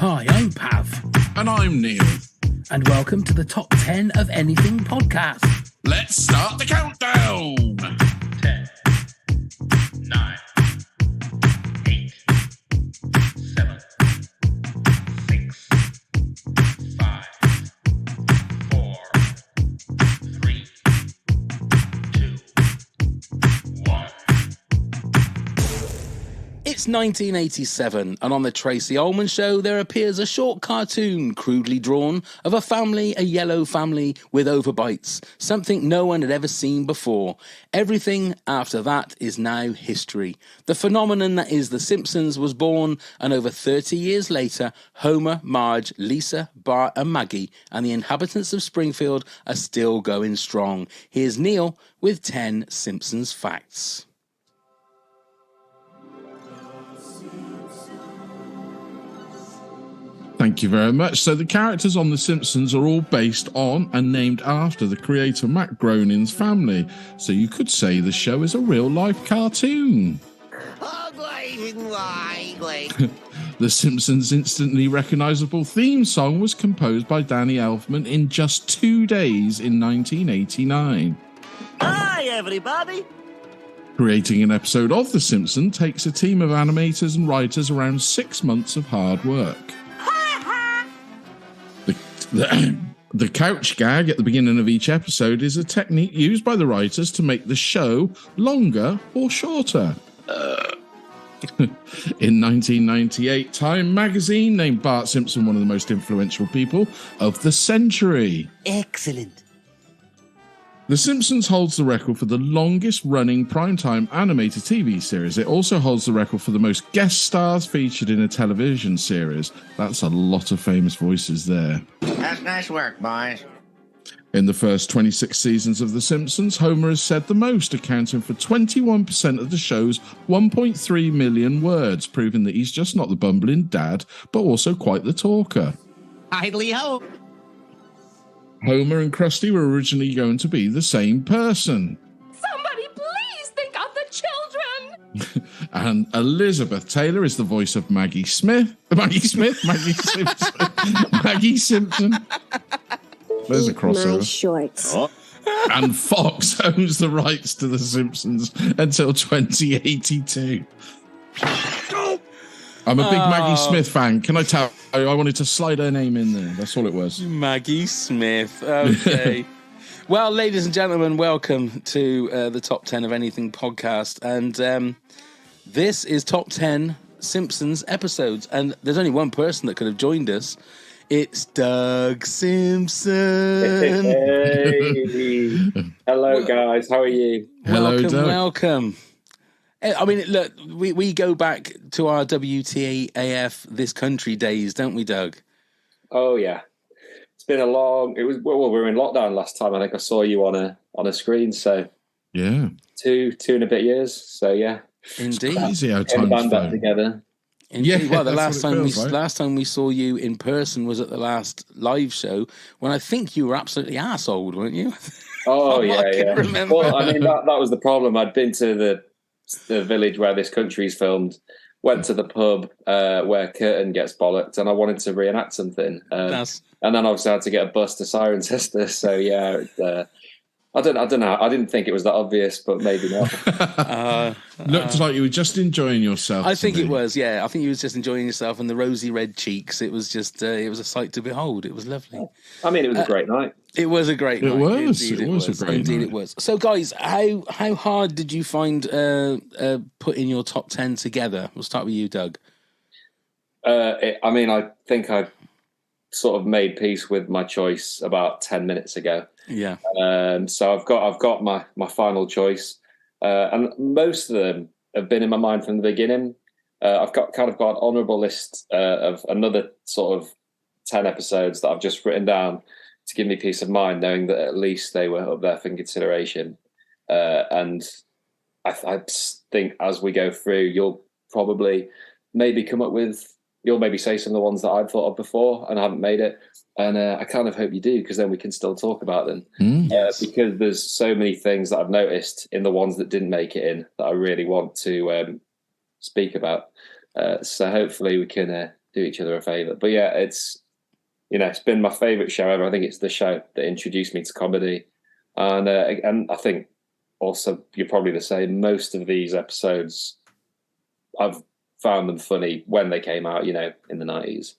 Hi, I'm Pav. And I'm Neil. And welcome to the Top 10 of Anything podcast. Let's start the countdown. 10, 9, 8, 7, 6, 5, 4, 3, 2, 1. It's 1987, and on the Tracy Ullman Show, there appears a short cartoon crudely drawn of a yellow family with overbites, something no one had ever seen before. Everything after that is now history. The phenomenon that is The Simpsons was born, and over 30 years later, Homer, Marge, Lisa, Bart and Maggie and the inhabitants of Springfield are still going strong. Here's Neil with 10 Simpsons facts. Thank you very much. So the characters on The Simpsons are all based on and named after the creator Matt Groening's family. So you could say the show is a real-life cartoon. The Simpsons' instantly recognisable theme song was composed by Danny Elfman in just 2 days in 1989. Hi, everybody. Creating an episode of The Simpsons takes a team of animators and writers around 6 months of hard work. The couch gag at the beginning of each episode is a technique used by the writers to make the show longer or shorter. In 1998, Time magazine named Bart Simpson one of the most influential people of the century. Excellent. The Simpsons holds the record for the longest-running primetime animated TV series. It also holds the record for the most guest stars featured in a television series. That's a lot of famous voices there. That's nice work, boys. In the first 26 seasons of The Simpsons, Homer has said the most, accounting for 21% of the show's 1.3 million words, proving that he's just not the bumbling dad, but also quite the talker. Idly hope. Homer and Krusty were originally going to be the same person. Somebody please think of the children! And Elizabeth Taylor is the voice of Maggie Simpson. Maggie Simpson. There's a crossover. My shorts. And Fox owns the rights to The Simpsons until 2082. I'm a big Maggie Smith fan. Can I tell you, I wanted to slide her name in there. That's all it was. Maggie Smith. Okay. Well, ladies and gentlemen, welcome to the Top 10 of Anything podcast. And this is Top 10 Simpsons episodes. And there's only one person that could have joined us. It's Doug Simpson. Hey. Hello, guys. How are you? Hello, Doug. Welcome. I mean, look, we go back to our WTAF This Country days, don't we, Doug? Oh, yeah. It's been well, we were in lockdown last time. I think I saw you on a screen. So, yeah. Two and a bit years. So, yeah. Indeed. It's crazy how Getting the time's band back flown. together. Indeed. Yeah, Well, the that's last time we saw you in person was at the last live show when I think you were absolutely arseholed, weren't you? Oh, I yeah. can remember. Well, I mean, that was the problem. I'd been to the village where This Country is filmed, went to the pub where Curtin gets bollocked, and I wanted to reenact something. And then obviously I had to get a bus to Cirencester. So, yeah, I don't know. I didn't think it was that obvious, but maybe not. Looked like you were just enjoying yourself. I think it was, yeah. I think you was just enjoying yourself and the rosy red cheeks. It was just, it was a sight to behold. It was lovely. I mean, it was a great night. It was a great night. It was. Indeed, It was a great Indeed night. it was. So, guys, how hard did you find putting your top 10 together? We'll start with you, Doug. I think I sort of made peace with my choice about 10 minutes ago. Yeah. So I've got my final choice, and most of them have been in my mind from the beginning. I've got an honourable list of another sort of 10 episodes that I've just written down to give me peace of mind, knowing that at least they were up there for consideration. And I think as we go through, you'll probably maybe come up with, you'll maybe say some of the ones that I've thought of before and I haven't made it. And I kind of hope you do, because then we can still talk about them. Yes. Because there's so many things that I've noticed in the ones that didn't make it in that I really want to speak about. So hopefully we can each other a favour. But yeah, it's been my favourite show ever. I think it's the show that introduced me to comedy, and I think also you're probably the same. Most of these episodes, I've found them funny when they came out, in the 90s,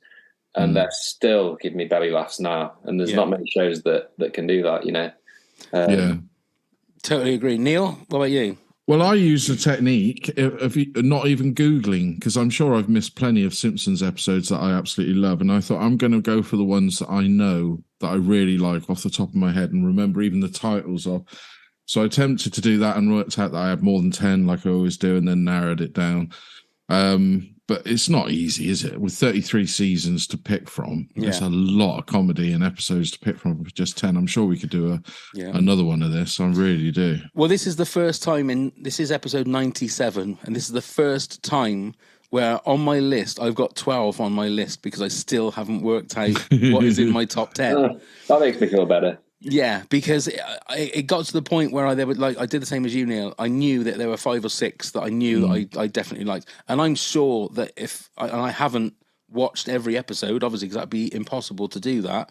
and they're still giving me belly laughs now. And there's not many shows that can do that, Yeah. Totally agree. Neil, what about you? Well, I use the technique of not even Googling, because I'm sure I've missed plenty of Simpsons episodes that I absolutely love. And I thought I'm going to go for the ones that I know that I really like off the top of my head and remember even the titles of. So I attempted to do that and worked out that I had more than 10, like I always do, and then narrowed it down. But it's not easy, is it? With 33 seasons to pick from, there's a lot of comedy and episodes to pick from for just 10. I'm sure we could do another one of this. I really do. Well, this is the first time this is episode 97, and this is the first time where on my list, I've got 12 on my list because I still haven't worked out what is in my top 10. That makes me feel better. Yeah, because it got to the point where I did the same as you, Neil. I knew that there were 5 or 6 that I knew that I definitely liked. And I'm sure that I haven't watched every episode, obviously, because that'd be impossible to do that.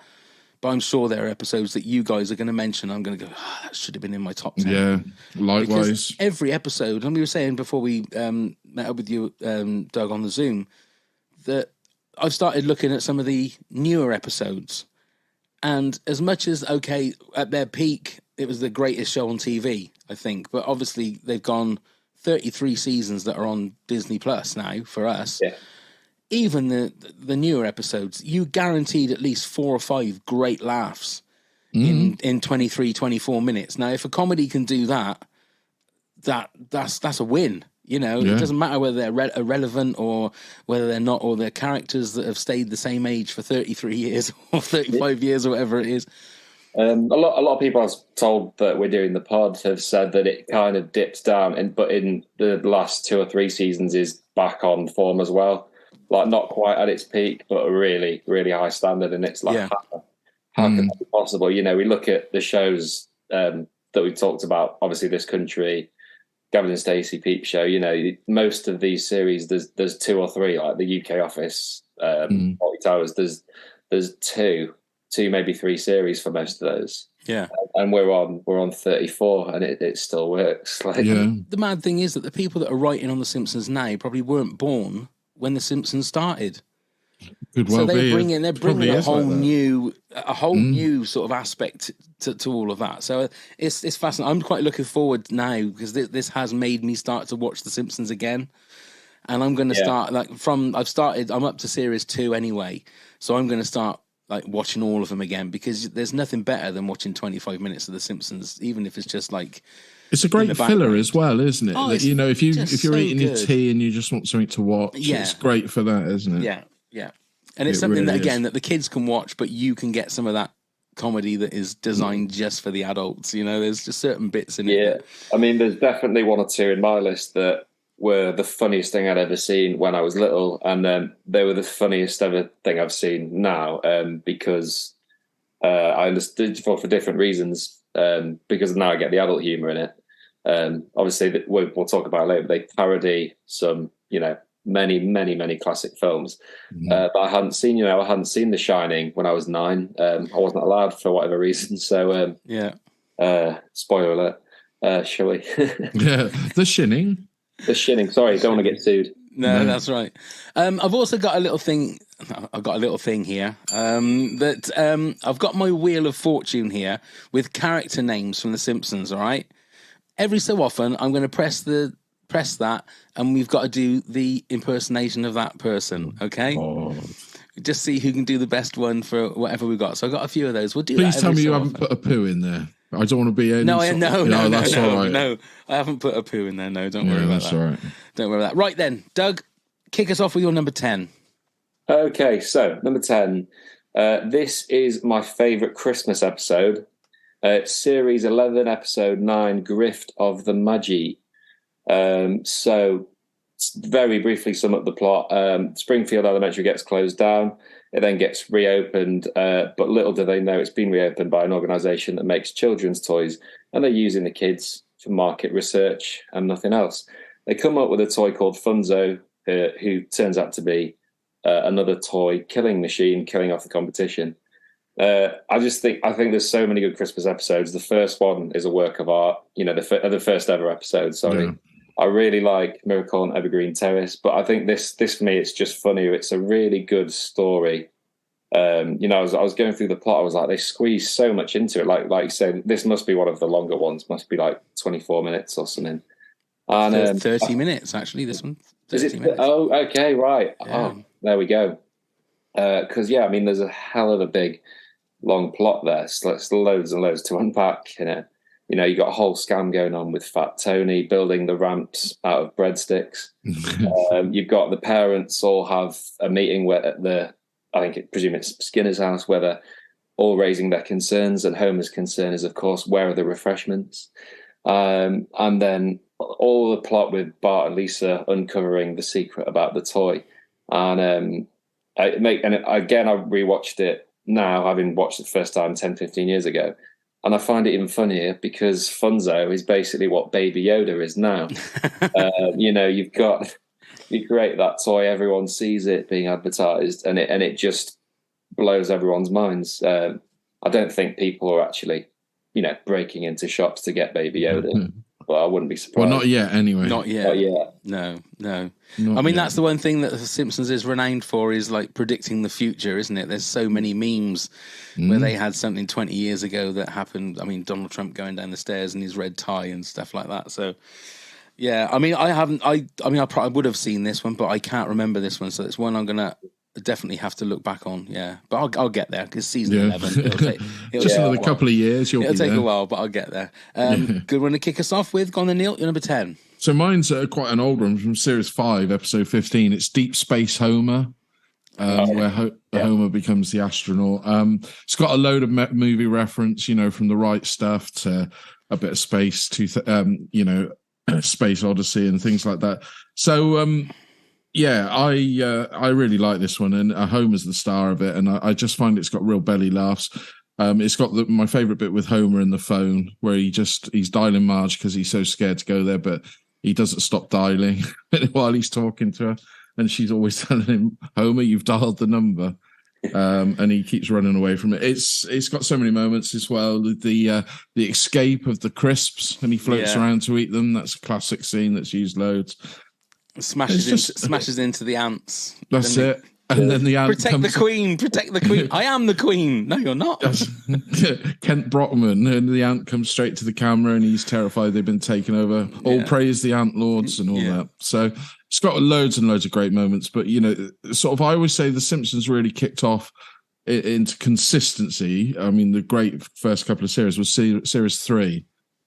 But I'm sure there are episodes that you guys are going to mention. I'm going to go, that should have been in my top 10. Yeah, likewise. Because every episode, and we were saying before we met up with you, Doug, on the Zoom, that I've started looking at some of the newer episodes. And as much as, okay, at their peak, it was the greatest show on TV, I think. But obviously, they've gone 33 seasons that are on Disney Plus now for us. Yeah. Even the newer episodes, you guaranteed at least 4 or 5 great laughs in 23, 24 minutes. Now, if a comedy can do that, that's a win. It doesn't matter whether they're irrelevant or whether they're not, or they're characters that have stayed the same age for 33 years or 35 years or whatever it is. A lot of people I was told that we're doing the pod have said that it kind of dips down, but in the last 2 or 3 seasons is back on form as well. Like not quite at its peak, but a really, really high standard. And it's like, how can that be possible? We look at the shows that we talked about, obviously This Country, Gavin and Stacey, Peep Show, most of these series, there's 2 or 3, like the UK Office, Fawlty Towers, there's two, maybe 3 series for most of those. Yeah. And we're on 34 and it still works. The mad thing is that the people that are writing on The Simpsons now probably weren't born when The Simpsons started. Could well so be. They're bringing a whole new sort of aspect to all of that. So it's fascinating. I'm quite looking forward now because this has made me start to watch The Simpsons again. And I'm going to start I'm up to series 2 anyway. So I'm going to start watching all of them again because there's nothing better than watching 25 minutes of The Simpsons, even if it's just it's a great filler as well, isn't it? Oh, if you're so eating your good. tea and you just want something to watch, it's great for that, isn't it? Yeah, yeah. And it's something that, again, that the kids can watch, but you can get some of that comedy that is designed just for the adults. There's just certain bits in it. Yeah, I mean, there's definitely 1 or 2 in my list that were the funniest thing I'd ever seen when I was little, and they were the funniest ever thing I've seen now, because I understood for different reasons, because now I get the adult humour in it. Obviously, we'll talk about it later, but they parody some, many classic films that I hadn't seen. I hadn't seen The Shining when I was 9. I wasn't allowed for whatever reason. So spoiler alert. Shall we? The Shining. The Shining. Sorry, don't want to get sued. No, that's right. I've also got a little thing. I've got a little thing here that I've got my Wheel of Fortune here with character names from The Simpsons. All right. Every so often, I'm going to press that, and we've got to do the impersonation of that person. Okay. Oh. Just see who can do the best one for whatever we've got. So I've got a few of those. We'll do. Please tell me you haven't put a poo in there. I don't want to be any. No, that's all right. No, I haven't put a poo in there. No, don't worry about that. That's all right. Don't worry about that. Right then, Doug, kick us off with your number 10. Okay, so number 10. This is my favourite Christmas episode. Series 11, episode 9, Grift of the Magi. So, very briefly sum up the plot. Springfield Elementary gets closed down. It then gets reopened, but little do they know it's been reopened by an organisation that makes children's toys, and they're using the kids for market research and nothing else. They come up with a toy called Funzo, who turns out to be another toy, killing machine, killing off the competition. I think there's so many good Christmas episodes. The first one is a work of art. The first ever episode. Sorry, yeah. I really like Miracle on Evergreen Terrace, but I think this for me, it's just funnier. It's a really good story. I was going through the plot. I was like, they squeezed so much into it. Like you said, this must be one of the longer ones. Must be like 24 minutes or something. And 30 minutes actually. This one. 30 minutes. Oh, okay, right. Yeah. Oh, there we go. Because there's a hell of a big, long plot there. So it's loads and loads to unpack in it. You got a whole scam going on with Fat Tony building the ramps out of breadsticks. You've got the parents all have a meeting where presume it's Skinner's house, where they're all raising their concerns, and Homer's concern is, of course, where are the refreshments? And then all the plot with Bart and Lisa uncovering the secret about the toy. And I rewatched it now, having watched it the first time 10, 15 years ago. And I find it even funnier because Funzo is basically what Baby Yoda is now. You create that toy, everyone sees it being advertised, and it just blows everyone's minds. I don't think people are actually, breaking into shops to get Baby Yoda. Well, I wouldn't be surprised. Well, not yet, anyway. Not yet. Not yet. No. Not yet. That's the one thing that The Simpsons is renowned for, is like predicting the future, isn't it? There's so many memes where they had something 20 years ago that happened. I mean, Donald Trump going down the stairs in his red tie and stuff like that. So, yeah, I mean, I probably would have seen this one, but I can't remember this one. So it's one I'm going to definitely have to look back on. Yeah, but I'll get there because season 11. It'll just another couple of years. It'll take a while, but I'll get there. Good one to kick us off with. Go on then, Neil. You're number 10. So mine's quite an old one from Series 5, Episode 15. It's Deep Space Homer, where Homer becomes the astronaut. It's got a load of movie reference, from The Right Stuff to a bit of space to, Space Odyssey and things like that. So, I really like this one, and Homer's the star of it, and I just find it's got real belly laughs. It's got my favourite bit with Homer in the phone, where he's dialing Marge because he's so scared to go there, but he doesn't stop dialing while he's talking to her, and she's always telling him, "Homer, you've dialed the number," and he keeps running away from it. It's got so many moments as well. The escape of the crisps, and he floats around to eat them. That's a classic scene that's used loads. Smashes into the ants. That's it. And then the ant protect the queen. I am the queen. No, you're not. Kent Brockman, and the ant comes straight to the camera, and he's terrified they've been taken over. All praise the ant lords and all that. So it's got loads and loads of great moments. But I always say The Simpsons really kicked off into consistency. I mean, the great first couple of series was series 3.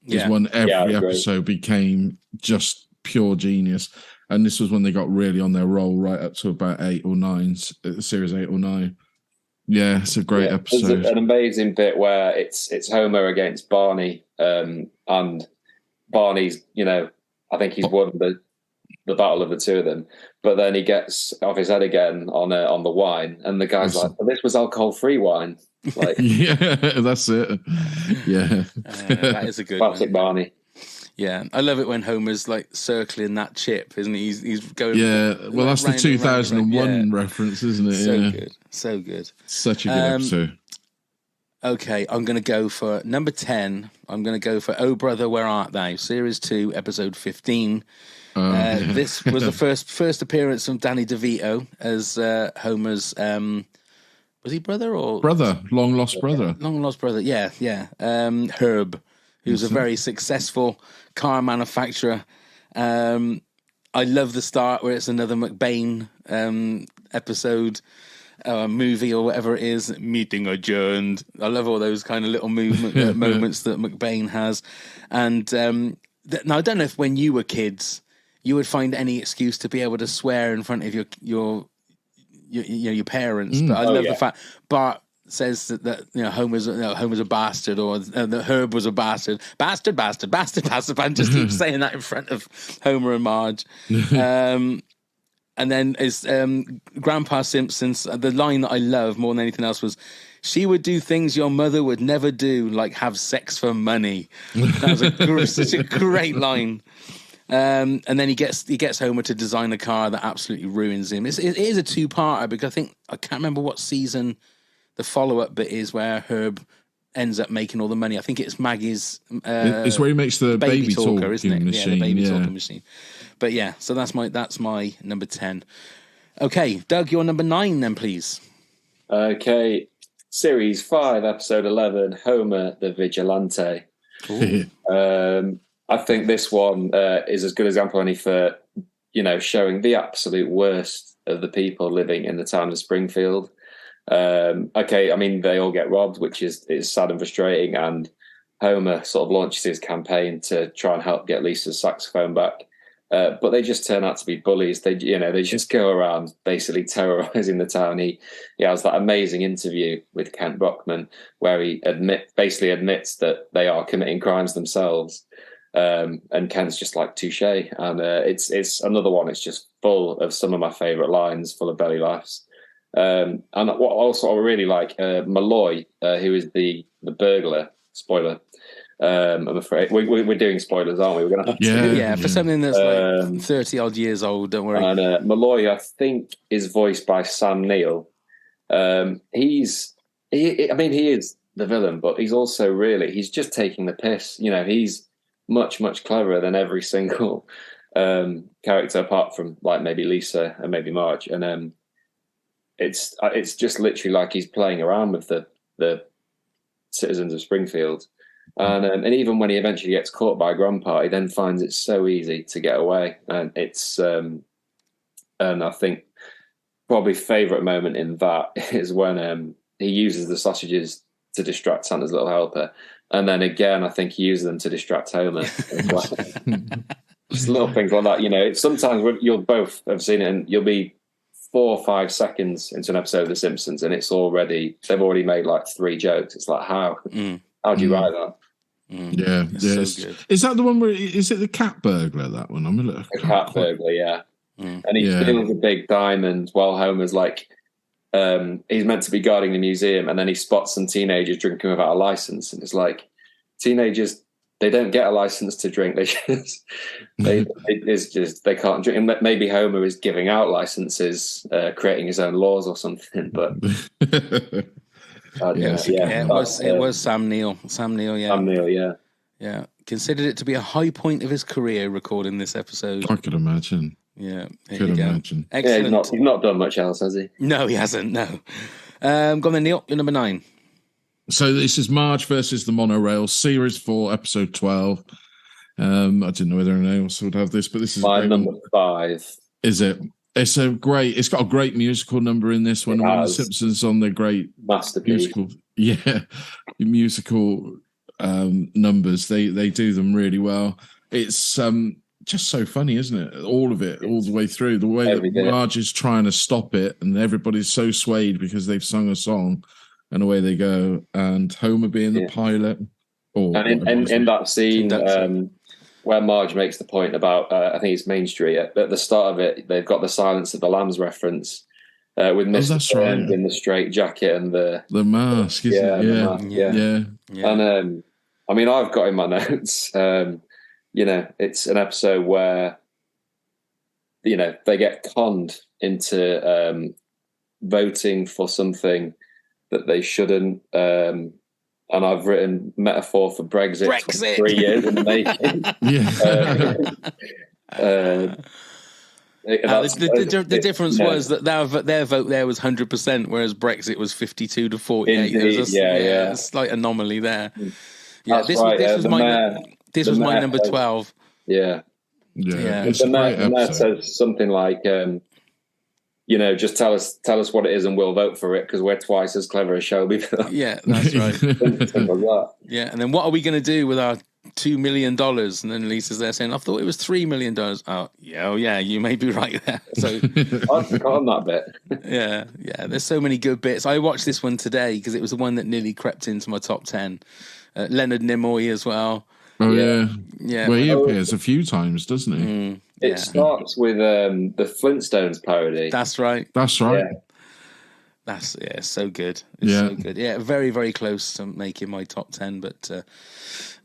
Is when every episode became just pure genius. And this was when they got really on their roll, right up to about 8 or 9, series 8 or 9. Yeah, it's a great episode. There's an amazing bit where it's Homer against Barney, and Barney's, I think he's won the battle of the two of them, but then he gets off his head again on the wine, and the guy's like, well, "This was alcohol-free wine." Like, yeah, that's it. Yeah, that is a good classic one. Barney. Yeah, I love it when Homer's like circling that chip, isn't he? He's going. Yeah, well, that's the 2001 reference, isn't it? So good. Such a good episode. Okay, I'm going to go for number 10. I'm going to go for Oh Brother, Where Art Thou? Series 2, Episode 15. This was the first appearance from Danny DeVito as Homer's. Was he brother or long lost brother? Long lost brother. Yeah. Herb, who's a very successful car manufacturer. I love the start where it's another McBain episode, movie or whatever it is. Meeting adjourned. I love all those kind of little movement moments that McBain has. And now I don't know if when you were kids you would find any excuse to be able to swear in front of your parents, but I love the fact Bart says that Homer's a bastard, or that Herb was a bastard, bastard, and just keeps saying that in front of Homer and Marge. And then is Grandpa Simpson's the line that I love more than anything else was, "She would do things your mother would never do, like have sex for money." That was such a great line. And then he gets Homer to design a car that absolutely ruins him. It is a two-parter because I can't remember what season the follow-up bit is where Herb ends up making all the money. I think it's Maggie's. It's where he makes the baby talker, isn't it? machine. Yeah, the baby talking machine. But yeah, so that's my number 10. Okay, Doug, your number 9 then, please. Okay, Series 5, Episode 11, Homer the Vigilante. I think this one is as good as example any for, showing the absolute worst of the people living in the town of Springfield. Okay, I mean, they all get robbed, which is sad and frustrating, and Homer sort of launches his campaign to try and help get Lisa's saxophone back. But they just turn out to be bullies. They just go around basically terrorizing the town. He has that amazing interview with Kent Brockman where he basically admits that they are committing crimes themselves. And Kent's just like, touche. And it's another one. It's just full of some of my favourite lines, full of belly laughs. And what also I really like, Malloy, who is the burglar. Spoiler. I'm afraid we're doing spoilers, aren't we? We're going to have to. Yeah, for something that's like 30 odd years old. Don't worry. And Malloy, I think, is voiced by Sam Neill. He is the villain, but he's also he's just taking the piss. He's much, much cleverer than every single character, apart from like maybe Lisa and maybe Marge. And it's just literally like he's playing around with the citizens of Springfield. And even when he eventually gets caught by Grandpa, he then finds it so easy to get away. And it's and I think probably favourite moment in that is when he uses the sausages to distract Santa's little helper. And then again, I think he uses them to distract Homer as well. Just little things like that. Sometimes you'll both have seen it and you'll be 4 or 5 seconds into an episode of The Simpsons and they've already made like 3 jokes. It's like, how do you write that? Yeah, so good. Is that the one where is it the cat burglar? That one, The cat burglar, yeah. And he steals a big diamond while Homer's like, he's meant to be guarding the museum, and then he spots some teenagers drinking without a license, and it's like, teenagers, they don't get a license to drink. They they can't drink. And maybe Homer is giving out licenses, creating his own laws or something, but. It was Sam Neill. Sam Neill, yeah. Considered it to be a high point of his career recording this episode. I could imagine. Yeah, could imagine. Excellent. Yeah, he's not done much else, has he? No, he hasn't. No. Go on then, Neil. You're number 9. So this is Marge versus the Monorail, Series 4, Episode 12. I didn't know whether anyone else would have this, but this is my number 5. Is it? It's got a great musical number in this one. One of the Simpsons on their great masterpiece. Musical numbers. They do them really well. It's just so funny, isn't it? All of it, all the way through. The way that Marge is trying to stop it, and everybody's so swayed because they've sung a song, and away they go. And Homer being the pilot. And in that scene. Where Marge makes the point about, I think it's Main Street, at the start of it, they've got the Silence of the Lambs reference with Mr. Burns in the straight jacket and the mask, isn't it? Yeah. And I mean, I've got in my notes, it's an episode where, they get conned into voting for something that they shouldn't. And I've written metaphor for Brexit. 3 years in the making. The difference was that their vote there was 100%, whereas Brexit was 52 to 48. Indeed, There's a slight anomaly there. Yeah, this was my number 12. Yeah. The mayor says something like, just tell us what it is and we'll vote for it because we're twice as clever as Shelby. Yeah, that's right. Yeah, and then what are we going to do with our $2 million? And then Lisa's there saying, I thought it was $3 million. Oh, yeah, you may be right there. So I've forgotten that bit. Yeah. There's so many good bits. I watched this one today because it was the one that nearly crept into my top 10. Leonard Nimoy as well. Oh, yeah. Well, he appears a few times, doesn't he? It starts with the Flintstones parody. That's right. Yeah. That's so good. It's so good. Yeah, very, very close to making my top 10, but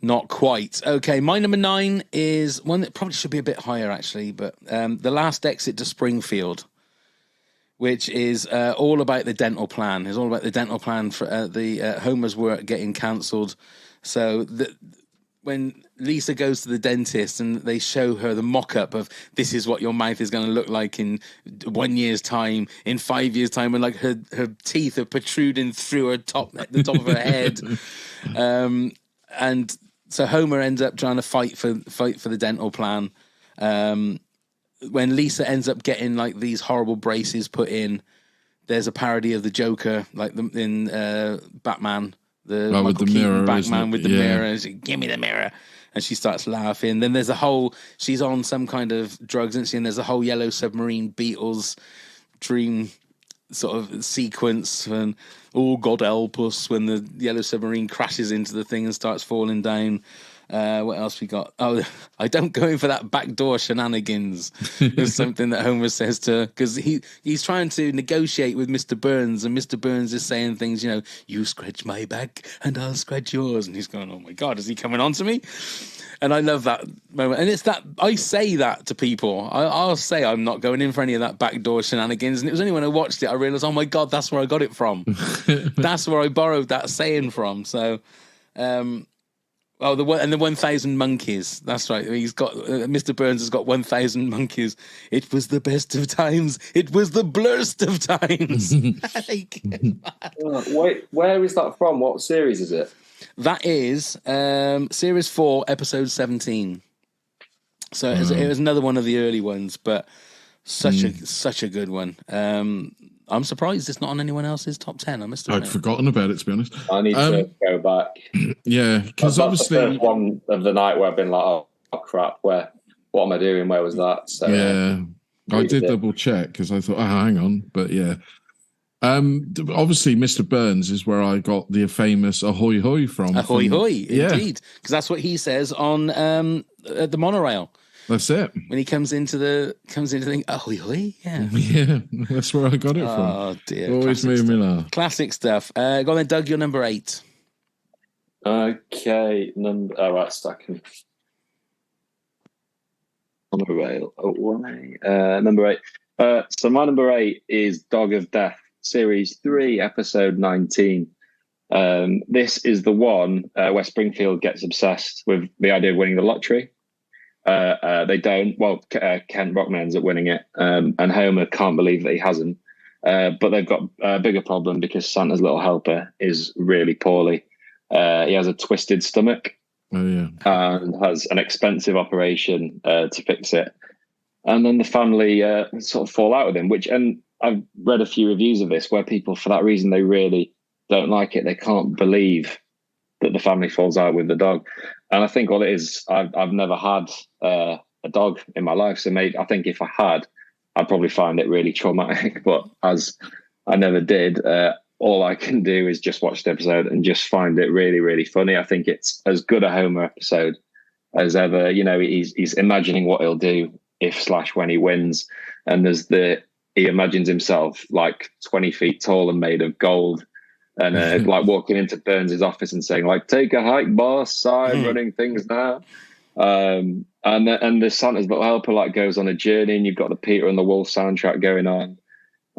Not quite. Okay, my number 9 is one that probably should be a bit higher, actually, but The Last Exit to Springfield, which is all about the dental plan. It's all about the dental plan for Homer's work getting cancelled. So when Lisa goes to the dentist and they show her the mock-up of this is what your mouth is going to look like in 1 year's time, in 5 years' time, when like her teeth are protruding through the top of her head. And so Homer ends up trying to fight for the dental plan. When Lisa ends up getting like these horrible braces put in, there's a parody of the Joker, like in Batman, the Michael Keaton Batman with the mirror. And she, give me the mirror, and she starts laughing. Then there's she's on some kind of drugs, isn't she? And there's a whole Yellow Submarine Beatles dream sort of sequence, and God help us when the Yellow Submarine crashes into the thing and starts falling down. What else we got? Oh, I don't go in for that backdoor shenanigans. Is something that Homer says because he's trying to negotiate with Mr. Burns, and Mr. Burns is saying things, you scratch my back and I'll scratch yours, and he's going, oh my God, is he coming on to me? And I love that moment. And it's that I say that to people. I'll say I'm not going in for any of that backdoor shenanigans. And it was only when I watched it I realized, oh my God, that's where I got it from. That's where I borrowed that saying from. So, the 1,000 monkeys. That's right. He's got Mr. Burns has got 1,000 monkeys. It was the best of times. It was the blurst of times. Wait, where is that from? What series is it? That is series 4, episode 17. So it was another one of the early ones, but such a good one. I'm surprised it's not on anyone else's top 10. I'd forgotten about it, to be honest. I need to go back. Yeah, because obviously the first one of the night where I've been like, oh crap, what am I doing? Where was that? So I did double check because I thought, hang on, but yeah. Obviously, Mr. Burns is where I got the famous "ahoy hoy" from. Ahoy hoy, indeed, because that's what he says on at the monorail. That's it. When he comes into the thing, ahoy hoy, yeah, that's where I got it from. Oh dear, always made me laugh. Classic stuff. Go on then, Doug. You're number 8. Okay, right, second. On the rail away. Number 8. So my number 8 is Dog of Death, Series 3, Episode 19. This is the one where Springfield gets obsessed with the idea of winning the lottery. They don't. Well, Kent Brockman ends up winning it, and Homer can't believe that he hasn't. But they've got a bigger problem because Santa's little helper is really poorly. He has a twisted stomach. Oh yeah, and has an expensive operation to fix it. And then the family sort of fall out with him. And I've read a few reviews of this where people, for that reason, they really don't like it. They can't believe that the family falls out with the dog. And I think all it is, I've never had a dog in my life. So I think if I had, I'd probably find it really traumatic. But as I never did, all I can do is just watch the episode and just find it really, really funny. I think it's as good a Homer episode as ever. He's imagining what he'll do when he wins. And he imagines himself like 20 feet tall and made of gold. And like walking into Burns' office and saying, like, take a hike, boss. I'm running things now. And the Santa's little helper like goes on a journey, and you've got the Peter and the Wolf soundtrack going on.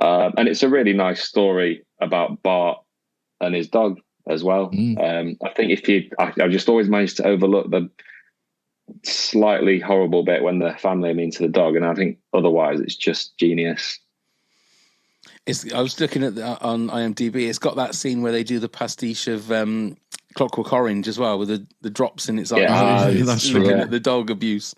And it's a really nice story about Bart and his dog as well. I think I've just always managed to overlook the slightly horrible bit when the family are mean to the dog, and I think otherwise it's just genius. I was looking at on IMDb. It's got that scene where they do the pastiche of Clockwork Orange as well, with the drops in its eyes. That's looking right. at the dog abuse.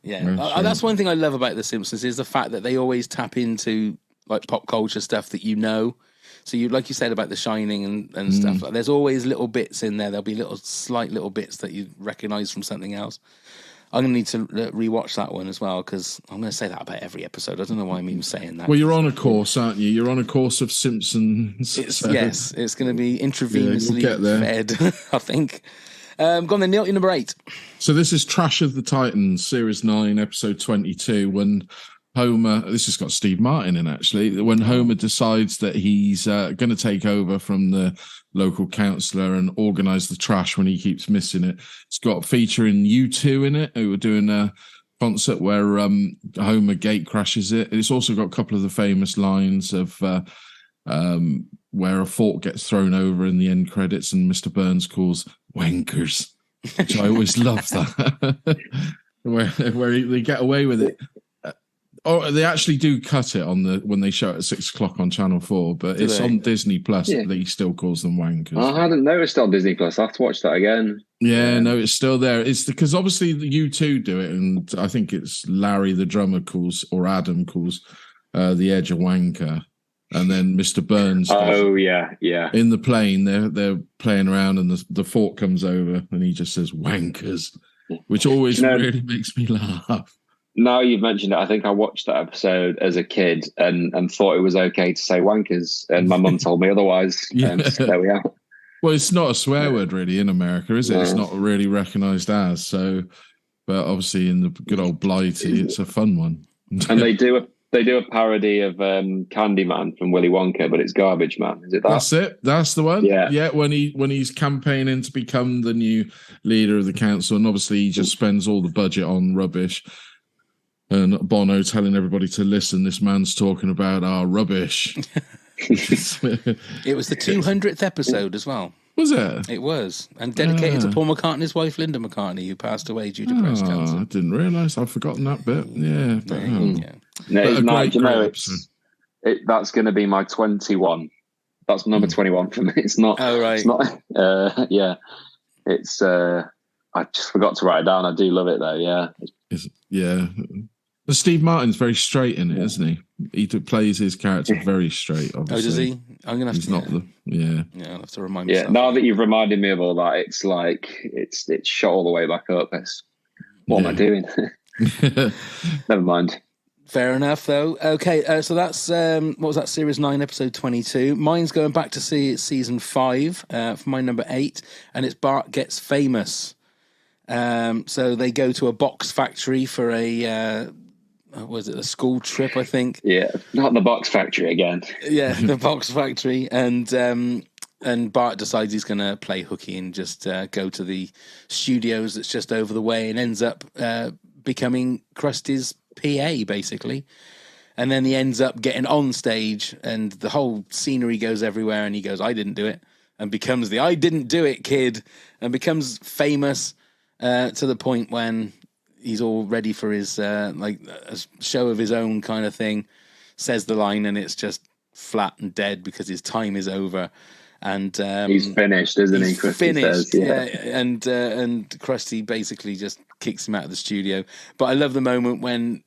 Yeah, that's one thing I love about The Simpsons is the fact that they always tap into like pop culture stuff that you know. So like you said about The Shining and stuff. There's always little bits in there. There'll be slight little bits that you recognise from something else. I'm going to need to rewatch that one as well, because I'm going to say that about every episode. I don't know why I'm even saying that. Well, you're on a course, aren't you? You're on a course of Simpsons. Yes, it's going to be intravenously fed, I think. Go on then, Neil, you're number 8. So this is Trash of the Titans, Series 9, Episode 22, when Homer, this has got Steve Martin in actually, when Homer decides that he's going to take over from the local councillor and organise the trash when he keeps missing it. It's got featuring U2 in it, who were doing a concert where Homer gate crashes it. It's also got a couple of the famous lines of where a fork gets thrown over in the end credits and Mr. Burns calls wankers, which I always love that. where they get away with it. Oh, they actually do cut it on when they show it at 6 o'clock on Channel 4, but it's on Disney Plus that he still calls them wankers. I hadn't noticed on Disney Plus. I have to watch that again. Yeah, no, it's still there. It's because obviously the U2 do it, and I think it's Larry the drummer calls, or Adam calls the Edge a wanker, and then Mr. Burns. Oh yeah. In the plane, they're playing around, and the fork comes over, and he just says wankers, which always really makes me laugh. Now you've mentioned it, I think I watched that episode as a kid and thought it was okay to say wankers, and my mum told me otherwise. So there we are. Well, it's not a swear word really in America, is it? No. It's not really recognised as so. But obviously, in the good old Blighty, it's a fun one. And they do a parody of Candyman from Willy Wonka, but it's Garbage Man. Is it that? That's it. That's the one. Yeah. When he's campaigning to become the new leader of the council, and obviously he just spends all the budget on rubbish. And Bono telling everybody to listen. This man's talking about our rubbish. It was the 200th episode as well. Was it? It was. And dedicated to Paul McCartney's wife, Linda McCartney, who passed away due to breast cancer. I didn't realise. I've forgotten that bit. Yeah. No, it's nice. You know, that's going to be my 21. That's number 21 for me. It's not. Oh, right. It's not. Yeah. It's. I just forgot to write it down. I do love it, though. Yeah. Yeah. But Steve Martin's very straight in it, isn't he? He plays his character very straight, obviously. Oh, does he? I'm going to have to... not the... Yeah. Yeah, I'll have to remind myself. Yeah, now that you've reminded me of all that, it's like, it's shot all the way back up. What am I doing? Never mind. Fair enough, though. Okay, so that's, what was that, Series 9, Episode 22. Mine's going back to see Season 5 for my number 8, and it's Bart Gets Famous. So they go to a box factory for a school trip, I think. Yeah, not the box factory again. Yeah, the box factory, and Bart decides he's going to play hooky and just go to the studios that's just over the way, and ends up becoming Krusty's PA basically. And then he ends up getting on stage, and the whole scenery goes everywhere, and he goes, "I didn't do it," and becomes the "I didn't do it" kid, and becomes famous. To the point when he's all ready for his a show of his own kind of thing, says the line, and it's just flat and dead because his time is over, and he's finished, isn't he? Krusty finished, says, yeah. And Krusty basically just kicks him out of the studio. But I love the moment when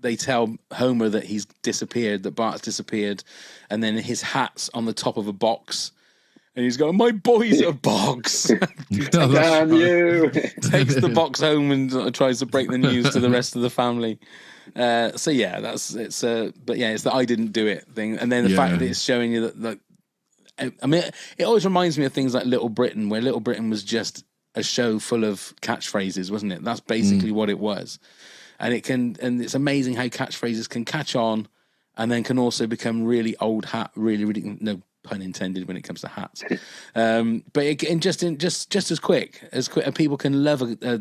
they tell Homer that he's disappeared, that Bart's disappeared, and then his hat's on the top of a box. And he's going, "My boy's a box." Damn you! Takes the box home and tries to break the news to the rest of the family. So yeah, it's the "I didn't do it" thing, and then the fact that it's showing you that, I mean, it always reminds me of things like Little Britain, where Little Britain was just a show full of catchphrases, wasn't it? That's basically what it was, and it's amazing how catchphrases can catch on, and then can also become really old hat, really no pun intended when it comes to hats, but just as quick, people can love a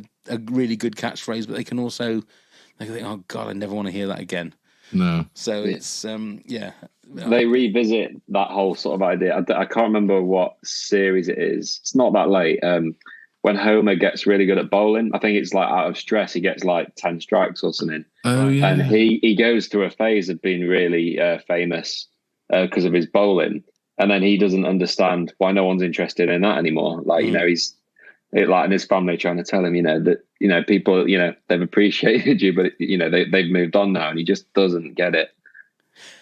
really good catchphrase, but they can also think, "Oh God, I never want to hear that again." No. So it's they revisit that whole sort of idea. I can't remember what series it is. It's not that late. When Homer gets really good at bowling, I think it's like out of stress, he gets like 10 strikes or something. Oh yeah. And he goes through a phase of being really famous because of his bowling. And then he doesn't understand why no one's interested in that anymore. Like, he's and his family trying to tell him, that, people, they've appreciated you, but, they've moved on now, and he just doesn't get it.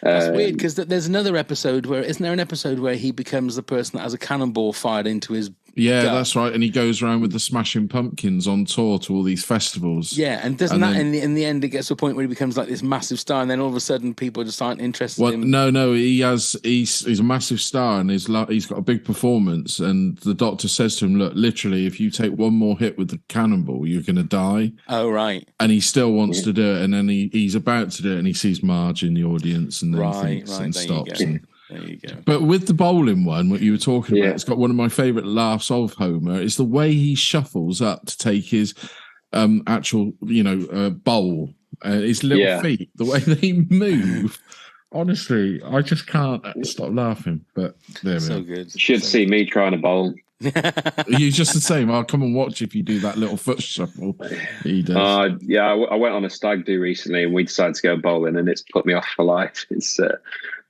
That's weird, because there's another episode isn't there an episode where he becomes the person that has a cannonball fired into his Yeah, go. that's right. And he goes around with the Smashing Pumpkins on tour to all these festivals. Yeah, and doesn't that in the end it gets to a point where he becomes like this massive star, and then all of a sudden people just aren't interested in him? No, he's a massive star, and he's got a big performance, and the doctor says to him, look, literally, if you take one more hit with the cannonball, you're going to die. Oh, right. And he still wants to do it, and then he's about to do it, and he sees Marge in the audience, and then thinks and stops. There you go. But with the bowling one, what you were talking about, it's got one of my favourite laughs of Homer. It's the way he shuffles up to take his actual, bowl, his little feet, the way they move. Honestly, I just can't stop laughing. But there we are. Good. You should see me trying to bowl. You're just the same. I'll come and watch if you do that little foot shuffle. He does. I went on a stag do recently, and we decided to go bowling, and it's put me off for life. It's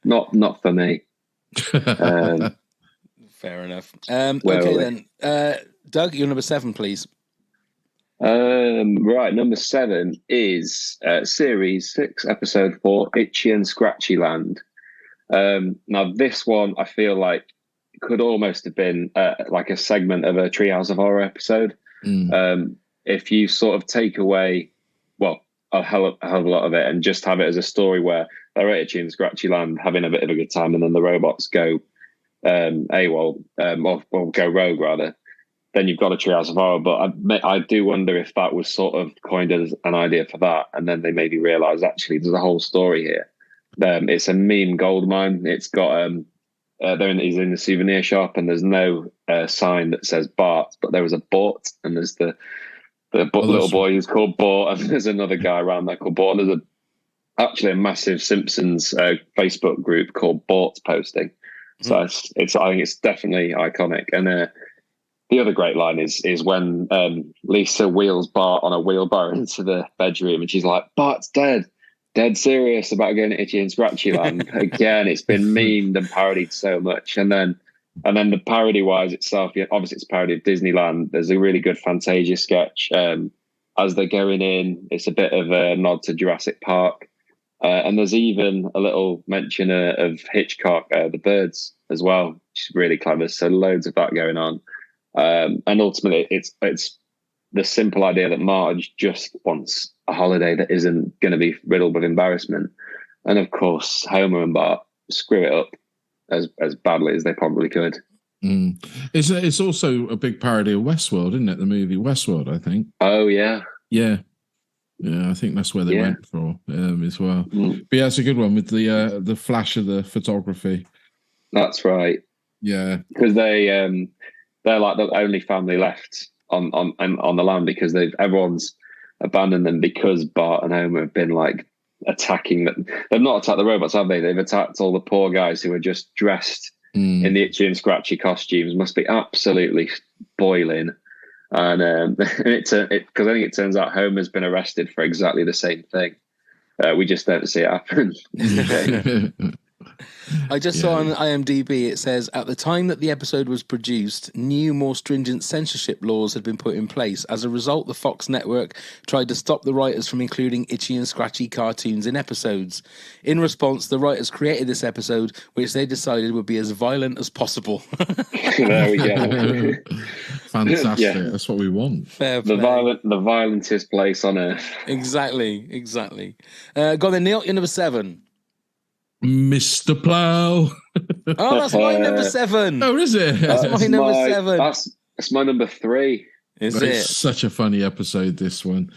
not for me. Fair enough. Okay then, Doug, you're number 7, please. Right, number 7 is series 6, episode 4, Itchy and Scratchy Land. Now this one I feel like could almost have been like a segment of a Treehouse of Horror episode. If you sort of take away, a hell of a lot of it, and just have it as a story where they're at Itchy and Scratchy Land having a bit of a good time, and then the robots go AWOL, or go rogue rather, then you've got a Treehouse of Horror. But I do wonder if that was sort of coined as an idea for that, and then they maybe realise actually there's a whole story here. It's a meme goldmine. It's got he's in the souvenir shop, and there's no sign that says Bart, but there was a Bort, and there's the little boy who's called Bort, and there's another guy around there called Bort. And there's actually a massive Simpsons Facebook group called Bort Posting. So I think it's definitely iconic. And the other great line is when Lisa wheels Bart on a wheelbarrow into the bedroom, and she's like, "Bart's dead serious about going to Itchy and Scratchy Land." Again, it's been memed and parodied so much. And then the parody wise itself, obviously it's a parody of Disneyland. There's a really good Fantasia sketch as they're going in. It's a bit of a nod to Jurassic Park. And there's even a little mention of Hitchcock, The Birds, as well, which is really clever. So loads of that going on. And ultimately, it's the simple idea that Marge just wants a holiday that isn't going to be riddled with embarrassment. And of course, Homer and Bart screw it up as badly as they probably could. It's also a big parody of Westworld, isn't it? The movie Westworld, I think. Oh, yeah. Yeah, I think that's where they went for as well. But yeah, it's a good one with the flash of the photography. That's right. Yeah, because they're like the only family left on the land, because everyone's abandoned them because Bart and Homer have been like attacking them. They've not attacked the robots, have they? They've attacked all the poor guys who are just dressed in the Itchy and Scratchy costumes. Must be absolutely boiling. And because I think it turns out Homer's been arrested for exactly the same thing. We just don't see it happen. I just saw on IMDb, it says, at the time that the episode was produced, new, more stringent censorship laws had been put in place. As a result, the Fox network tried to stop the writers from including Itchy and Scratchy cartoons in episodes. In response, the writers created this episode, which they decided would be as violent as possible. There we go. Fantastic. Yeah. That's what we want. Fair play. The violentest place on earth. Exactly. Go on then, Neil, you're number 7. Mr. Plow. Oh, that's my number 7. Oh, is it? That's my number 7. That's my number 3. It's such a funny episode, this one.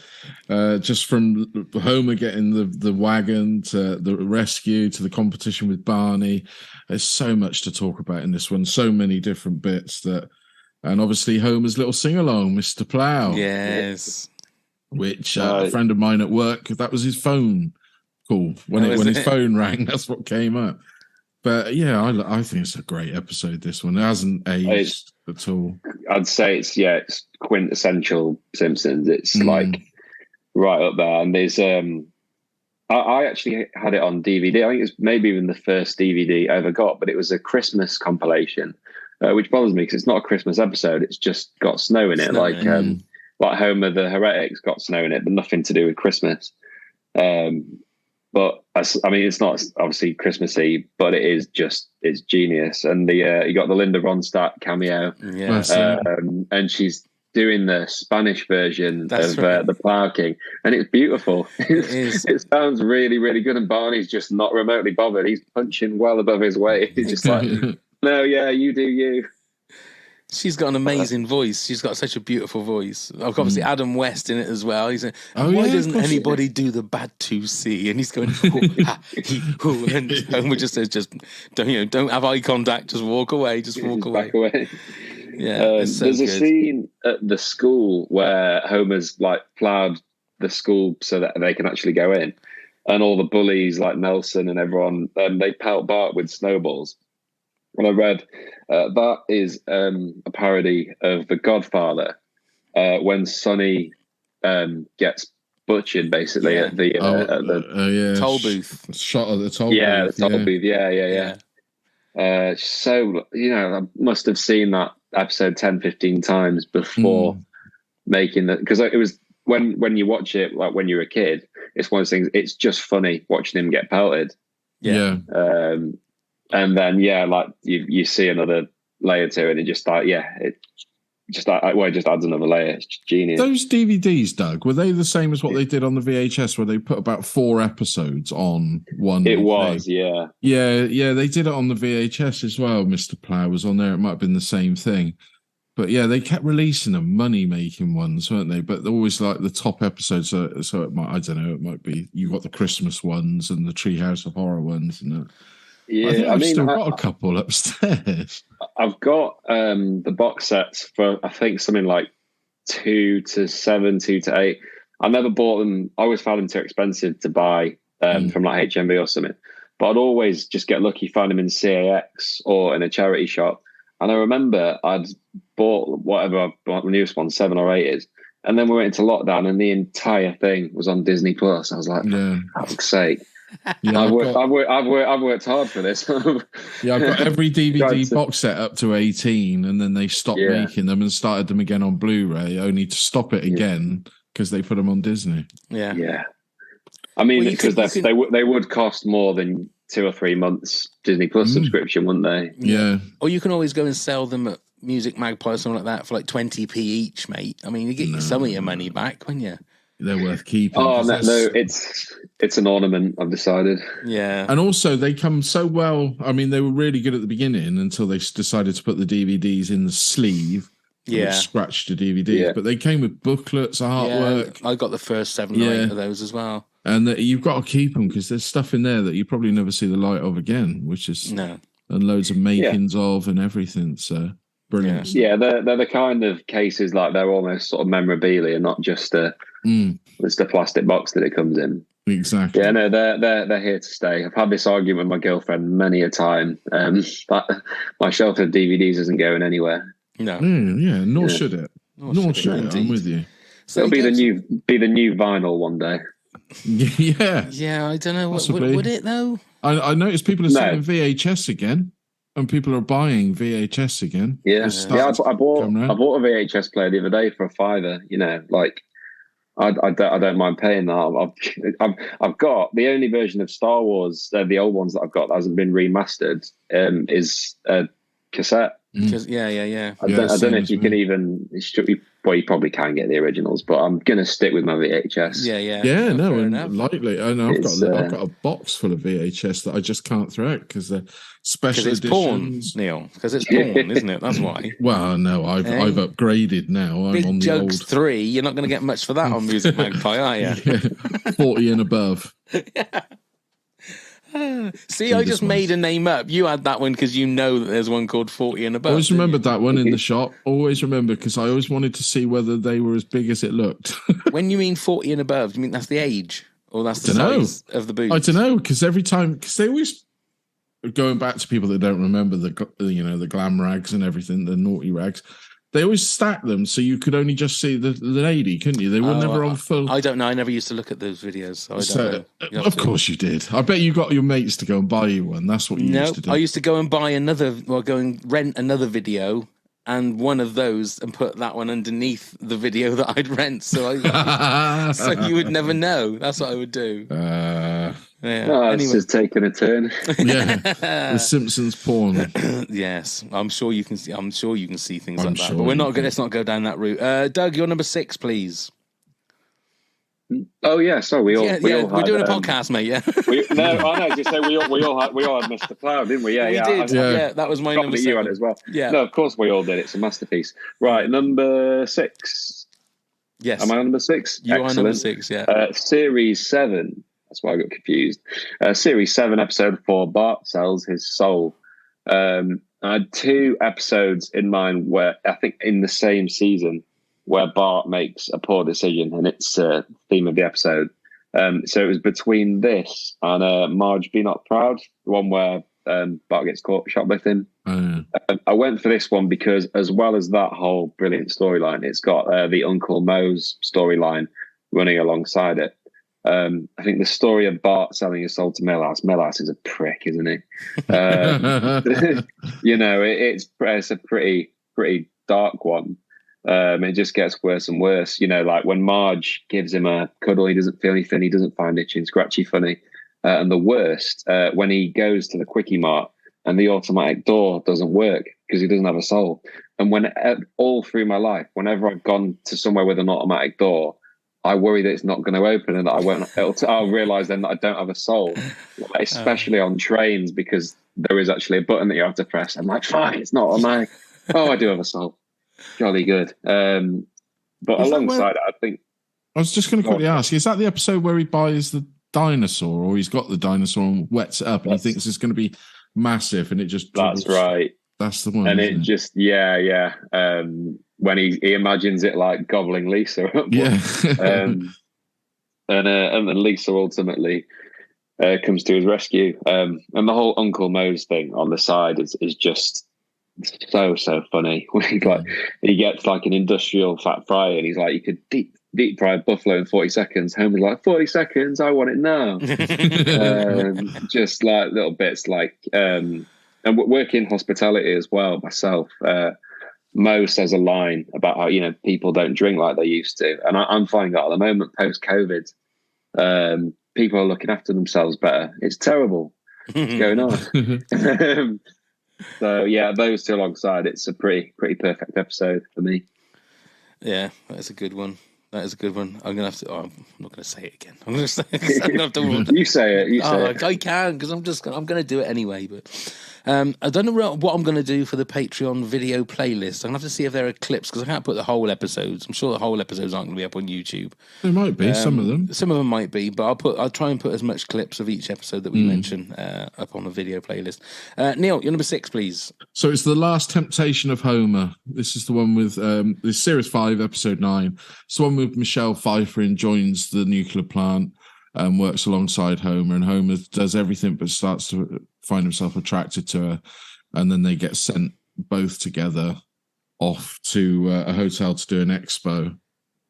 Just from Homer getting the wagon to the rescue to the competition with Barney. There's so much to talk about in this one. So many different bits and obviously Homer's little sing-along, Mr. Plow. Yes. Which a friend of mine at work, that was his phone call. When his phone rang, that's what came up. But yeah, I think it's a great episode, this one. It hasn't aged at all. I'd say it's quintessential Simpsons. It's like right up there. And there's I actually had it on DVD. I think it's maybe even the first DVD I ever got, but it was a Christmas compilation, which bothers me because it's not a Christmas episode. It's just got snow in it, like Homer the Heretic's got snow in it, but nothing to do with Christmas. but I mean, it's not obviously Christmassy, but it's genius. And you got the Linda Ronstadt cameo, and she's doing the Spanish version of the Plough King, and it's beautiful. It sounds really, really good. And Barney's just not remotely bothered. He's punching well above his weight. He's just like, no, yeah, you do you. She's got an amazing voice. She's got such a beautiful voice. Obviously, Adam West in it as well. He's like, why doesn't anybody do the bad 2C? And he's going, and Homer just says, don't have eye contact. Just walk away. Just walk away. Back away. Yeah, there's a scene at the school where Homer's like ploughed the school so that they can actually go in, and all the bullies like Nelson and everyone, they pelt Bart with snowballs. And I read that is a parody of The Godfather, when Sonny gets butchered basically at the toll booth. Shot at the toll booth. Yeah, the toll booth. Yeah. So, I must have seen that episode 10, 15 times before making that, because it was when you watch it, like when you're a kid, it's one of those things, it's just funny watching him get pelted. Yeah. And then, like you see another layer to it, and it just just adds another layer. It's genius. Those DVDs, Doug, were they the same as what they did on the VHS, where they put about 4 episodes on one? It was, yeah. Yeah, they did it on the VHS as well. Mr. Plough was on there. It might have been the same thing. But yeah, they kept releasing them, money-making ones, weren't they? But they're always like the top episodes. So it might, I don't know, it might be, you got the Christmas ones and the Treehouse of Horror ones and that. Yeah, I've still got a couple upstairs. I've got the box sets for, I think, something like 2 to 7, 2 to 8. I never bought them. I always found them too expensive to buy from like HMV or something. But I'd always just get lucky, find them in CAX or in a charity shop. And I remember I'd bought whatever the newest one, 7 or 8 is. And then we went into lockdown and the entire thing was on Disney Plus. I was like, for fuck's sake. Yeah, I've worked hard for this. I've got every DVD box set up to 18, and then they stopped making them and started them again on Blu-ray, only to stop it again because they put them on Disney. Yeah. I mean, because they would cost more than 2 or 3 months Disney Plus subscription, wouldn't they? Yeah. Or you can always go and sell them at Music Magpie or something like that for like 20p each, mate. I mean, you get some of your money back, wouldn't you? They're worth keeping. Oh no, it's an ornament, I've decided. Yeah. And also they come so well. I mean, they were really good at the beginning until they decided to put the DVDs in the sleeve. Yeah. Scratched the DVDs, but they came with booklets, artwork. I got the first 7 or 8 of those as well. And you've got to keep them because there's stuff in there that you probably never see the light of again, which is and loads of makings of and everything. So brilliant. Yeah, they're the kind of cases like they're almost sort of memorabilia, not just it's the plastic box that it comes in. Exactly. Yeah, no, they're here to stay. I've had this argument with my girlfriend many a time. But my shelf of DVDs isn't going anywhere. No. Nor should it. Nor should it. I'm with you. So it'll be the new vinyl one day. Yeah, I don't know. Would it though? I noticed people are selling VHS again, and people are buying VHS again. Yeah. I bought a VHS player the other day for $5. I don't mind paying that. I've got the only version of Star Wars, the old ones that I've got that hasn't been remastered, is a cassette. Yeah. I don't know if you can even. Well, you probably can get the originals, but I'm gonna stick with my VHS. Yeah. Lightly. I know I've got a box full of VHS that I just can't throw out because they're special editions. Porn, Neil. Because it's porn, isn't it? That's why. Well, no, I've upgraded now. I'm Big on the Jugs old 3. You're not going to get much for that on Music Magpie, are you? 40 and above. See, I just made a name up. You had that one because you know that there's one called 40 and above. Always remembered that one in the shop. Always remember because I always wanted to see whether they were as big as it looked. When you mean 40 and above, do you mean that's the age or that's the size of the boots? I don't know because every time they always going back to people that don't remember the glam rags and everything, the naughty rags. They always stack them so you could only just see the lady, couldn't you? They were never on full. I don't know. I never used to look at those videos. So I don't know. Of course you did. I bet you got your mates to go and buy you one. That's what you used to do. I used to go and buy go and rent another video and one of those and put that one underneath the video that I'd rent. So you would never know. That's what I would do. Yeah. No, it's Anyway. just taking a turn. Yeah, the Simpsons porn. Yes, I'm sure you can see. I'm sure you can see things I'm like that. sure But we're you not. can. Let's not go down that route. Doug, you're number 6, please. Oh yeah, sorry, we all We're had, doing a podcast, mate. Yeah, I know. Just say we all had Mr. Plough, didn't we? Yeah, we did. Yeah. That was my I number forgot that you had 7 it as well. Yeah. No, of course we all did. It's a masterpiece. Right, number 6. Yes. Am I on number 6? You Excellent. are number 6. Yeah. Series 7. That's why I got confused. Series 7, episode 4. Bart sells his soul. I had 2 episodes in mind where I think in the same season where Bart makes a poor decision, and it's theme of the episode. So it was between this and Marge Be Not Proud, the one where Bart gets caught shoplifting. I went for this one because, as well as that whole brilliant storyline, it's got the Uncle Moe's storyline running alongside it. I think the story of Bart selling his soul to Millhouse is a prick, isn't he? You know, it's a pretty dark one. It just gets worse and worse. You know, like when Marge gives him a cuddle, he doesn't feel anything. He doesn't find itchy and scratchy funny. And the worst, when he goes to the Quickie Mart and the automatic door doesn't work because he doesn't have a soul. And when all through my life, whenever I've gone to somewhere with an automatic door, I worry that it's not going to open and that I won't. I'll realise then that I don't have a soul, especially on trains, because there is actually a button that you have to press. I'm like, fine, it's not automatic. Oh, I do have a soul. Jolly good. But alongside it, I think I was just going to quickly ask: is that the episode where he buys the dinosaur, or he's got the dinosaur and wets it up, and he thinks it's going to be massive, and it just dribbles? That's right. That's the one. And it just yeah. When he imagines it like gobbling Lisa up. Yeah. And then Lisa ultimately comes to his rescue. And the whole Uncle Moe's thing on the side is just so funny. When he gets like an industrial fat fryer and he's like, you could deep fry buffalo in 40 seconds. Homer's like, 40 seconds, I want it now. Just like little bits like and working hospitality as well myself. Mo says a line about how, you know, people don't drink like they used to. And I'm finding that at the moment, post-COVID, people are looking after themselves better. It's terrible. What's going on? So, yeah, those two alongside, it's a pretty perfect episode for me. Yeah, that's a good one. That is a good one. I'm gonna have to. I'm not gonna say it again. I'm gonna have to. You say it. You say it. I can, because I'm gonna do it anyway. But I don't know what I'm gonna do for the Patreon video playlist. I'm gonna have to see if there are clips, because I can't put the whole episodes. I'm sure the whole episodes aren't gonna be up on YouTube. There might be some of them. Some of them might be, but I'll try and put as much clips of each episode that we mention up on the video playlist. Neil, you're number 6, please. So it's The Last Temptation of Homer. This is the one with this series 5, episode 9. It's the one with Michelle Pfeiffer and joins the nuclear plant and works alongside Homer. And Homer does everything but starts to find himself attracted to her. And then they get sent both together off to a hotel to do an expo.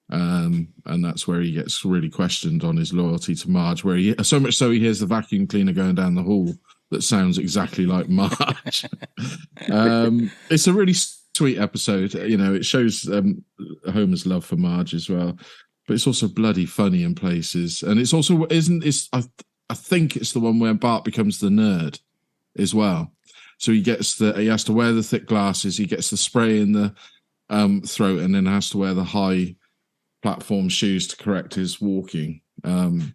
And that's where he gets really questioned on his loyalty to Marge, where so much so he hears the vacuum cleaner going down the hall that sounds exactly like Marge. It's a really sweet episode. You know, it shows Homer's love for Marge as well, but it's also bloody funny in places. And it's also I think it's the one where Bart becomes the nerd as well. So he has to wear the thick glasses, he gets the spray in the throat, and then has to wear the high platform shoes to correct his walking. And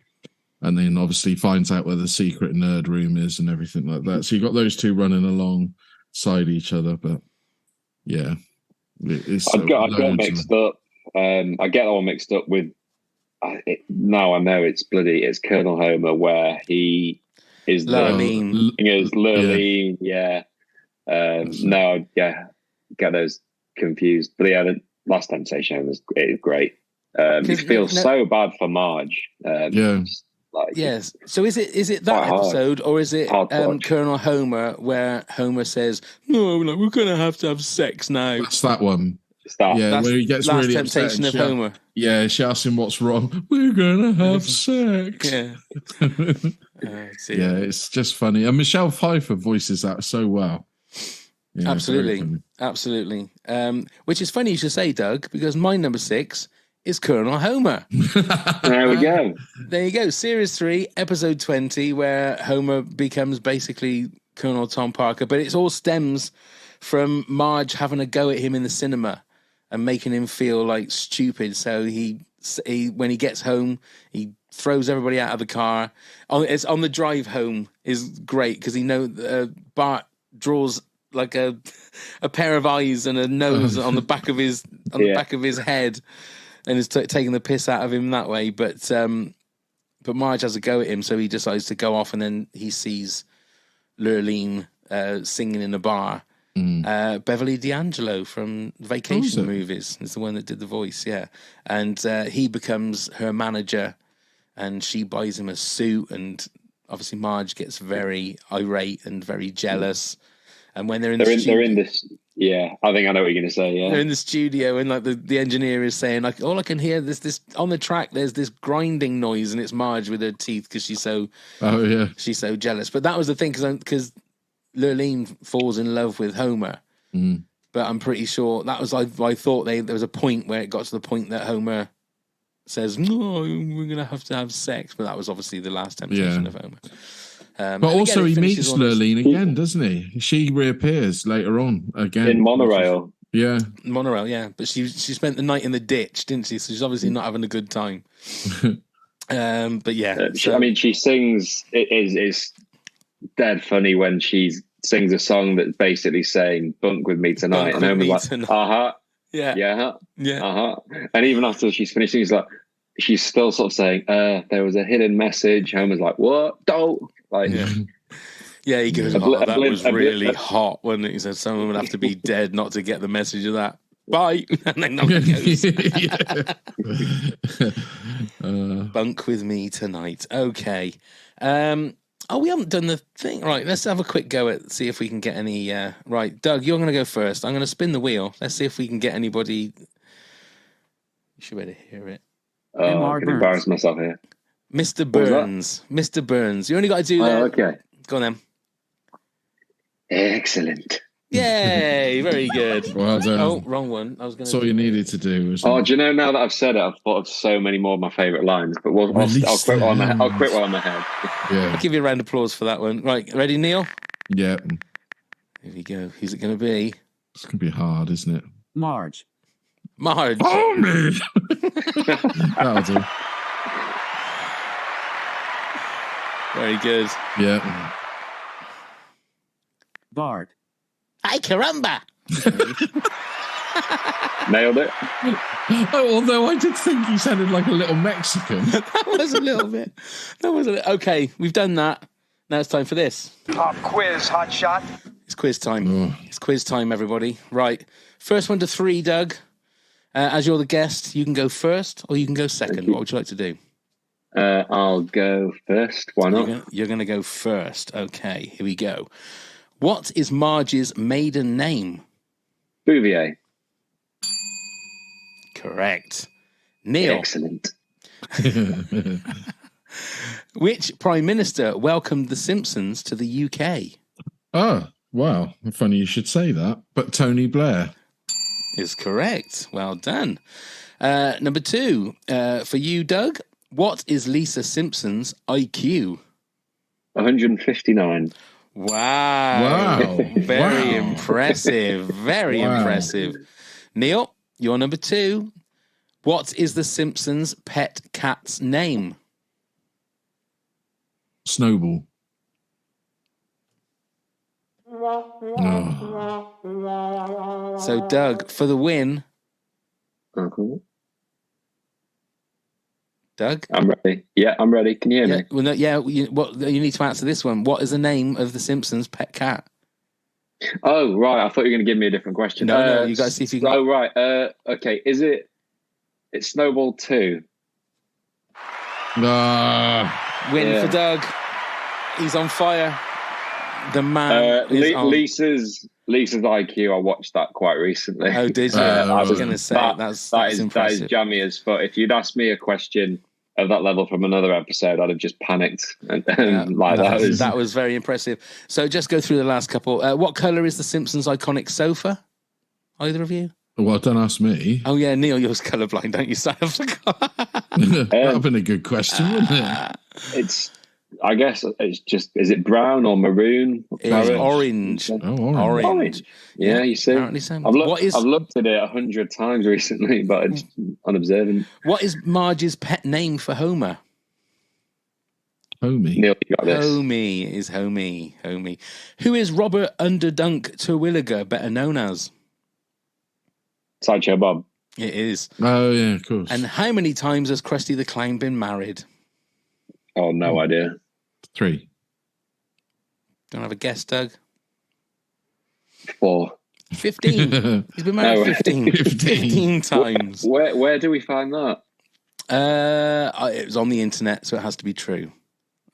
then obviously finds out where the secret nerd room is and everything like that. So you got those two running alongside each other. But yeah, I got mixed up. I get all mixed up with. Now I know it's Colonel Homer, where he is Lurleen. Lurleen. Yeah. No, yeah, get those confused. But yeah, the Last Temptation is great. He feels so bad for Marge. Yes. So is it that episode, or is it Colonel Homer, where Homer says, "No, we're going to have sex now"? That's that one. That's where he gets Last really Temptation upset. of Homer. Yeah, she asks him what's wrong. We're going to have sex. Yeah. Yeah, it's just funny. And Michelle Pfeiffer voices that so well. Yeah, absolutely. Which is funny you should say, Doug, because my number 6 is Colonel Homer. There we go. There you go. Series 3, episode 20, where Homer becomes basically Colonel Tom Parker, but it all stems from Marge having a go at him in the cinema and making him feel like stupid. So he when he gets home, he throws everybody out of the car. It's on the drive home is great because Bart draws like a pair of eyes and a nose on the back of his the back of his head, and is taking the piss out of him that way. But Marge has a go at him, so he decides to go off, and then he sees Lurleen singing in a bar. Beverly D'Angelo from Vacation movies is the one that did the voice, and he becomes her manager, and she buys him a suit, and obviously Marge gets very irate and very jealous. And when they're in this, I think I know what you're going to say. Yeah, they're in the studio, and like the engineer is saying, like, all I can hear this on the track. There's this grinding noise, and it's Marge with her teeth because she's so jealous. But that was the thing because Lurleen falls in love with Homer, but I'm pretty sure that was I thought there was a point where it got to the point that Homer says, "No, we're gonna have to have sex," but that was obviously the last temptation of Homer. But also he meets Lurleen again, doesn't he? She reappears later on again in Monorail. Yeah, Monorail. Yeah, but she spent the night in the ditch, didn't she? So she's obviously not having a good time. But yeah, she sings. It is dead funny when she sings a song that's basically saying "bunk with me tonight," and Homer's like, yeah, and even after she's finished, she's still sort of saying, "There was a hidden message." Homer's like, "What? Don't." Like, yeah, he goes, that was really hot when he said someone would have to be dead not to get the message of that. Bye. And then goes. Bunk with me tonight. Okay. We haven't done the thing. Right, let's have a quick go at see if we can get any. Right, Doug, you're going to go first. I'm going to spin the wheel. Let's see if we can get anybody. You should better hear it. I can embarrass myself here. Mr. Burns. Mr. Burns. You only got to do that. Okay. Go on then. Excellent. Yay, very good. Well done. Oh, wrong one. I was going to. That's all you needed to do. Do you know, now that I've said it, I've thought of so many more of my favourite lines, but I'll quit one on the head. Yeah. I'll give you a round of applause for that one. Right, ready, Neil? Yeah. Here we go. Who's it going to be? It's going to be hard, isn't it? Marge. Oh, me! That'll do. Very good. Yeah. Bart. Ay, caramba! Nailed it. Although I did think he sounded like a little Mexican. That was a little bit. Okay, we've done that. Now it's time for this. Pop quiz, hot shot. It's quiz time. It's quiz time, everybody. Right. First one to 3, Doug. As you're the guest, you can go first or you can go second. What would you like to do? I'll go first. Why not? You're going to go first. Okay, here we go. What is Marge's maiden name? Bouvier. Correct. Neil. Excellent. Which Prime Minister welcomed the Simpsons to the UK? Oh, wow. Funny you should say that. But Tony Blair. Is correct. Well done. Number 2, for you, Doug. What is Lisa Simpson's IQ? 159. Wow. Very impressive. Very impressive. Neil, you're number 2. What is the Simpsons' pet cat's name? Snowball. Oh. So, Doug, for the win. Doug? I'm ready. Yeah, I'm ready. Can you hear me? Well, no, you need to answer this one. What is the name of the Simpsons' pet cat? Oh, right. I thought you were going to give me a different question. No, you got to see if you can. Oh, right. Okay. It's Snowball 2. Win for Doug. He's on fire. The man is on. Lisa's IQ, I watched that quite recently. Oh, did you? I was going to say that is impressive. That is jammy as fuck. If you'd asked me a question of that level from another episode, I'd have just panicked. That was very impressive. So just go through the last couple. What colour is the Simpsons' iconic sofa? Either of you? Well, don't ask me. Oh yeah, Neil, you're colourblind, don't you? So I forgot. That'd have been a good question, wouldn't it? It's, I guess it's just, is it brown or maroon? It's orange. Oh, orange. Orange. Yeah, you see. Apparently so. I've looked at it 100 times recently, but it's unobservant. What is Marge's pet name for Homer? Homie. Neil, you got this. Homie is Homie. Homie. Who is Robert Underdunk Terwilliger, better known as? Sideshow Bob. It is. Oh, yeah, of course. And how many times has Krusty the Clown been married? Oh, no idea. 3. Don't have a guess, Doug? 4. 15. He's been married 15. 15 times. Where do we find that? It was on the internet, so it has to be true.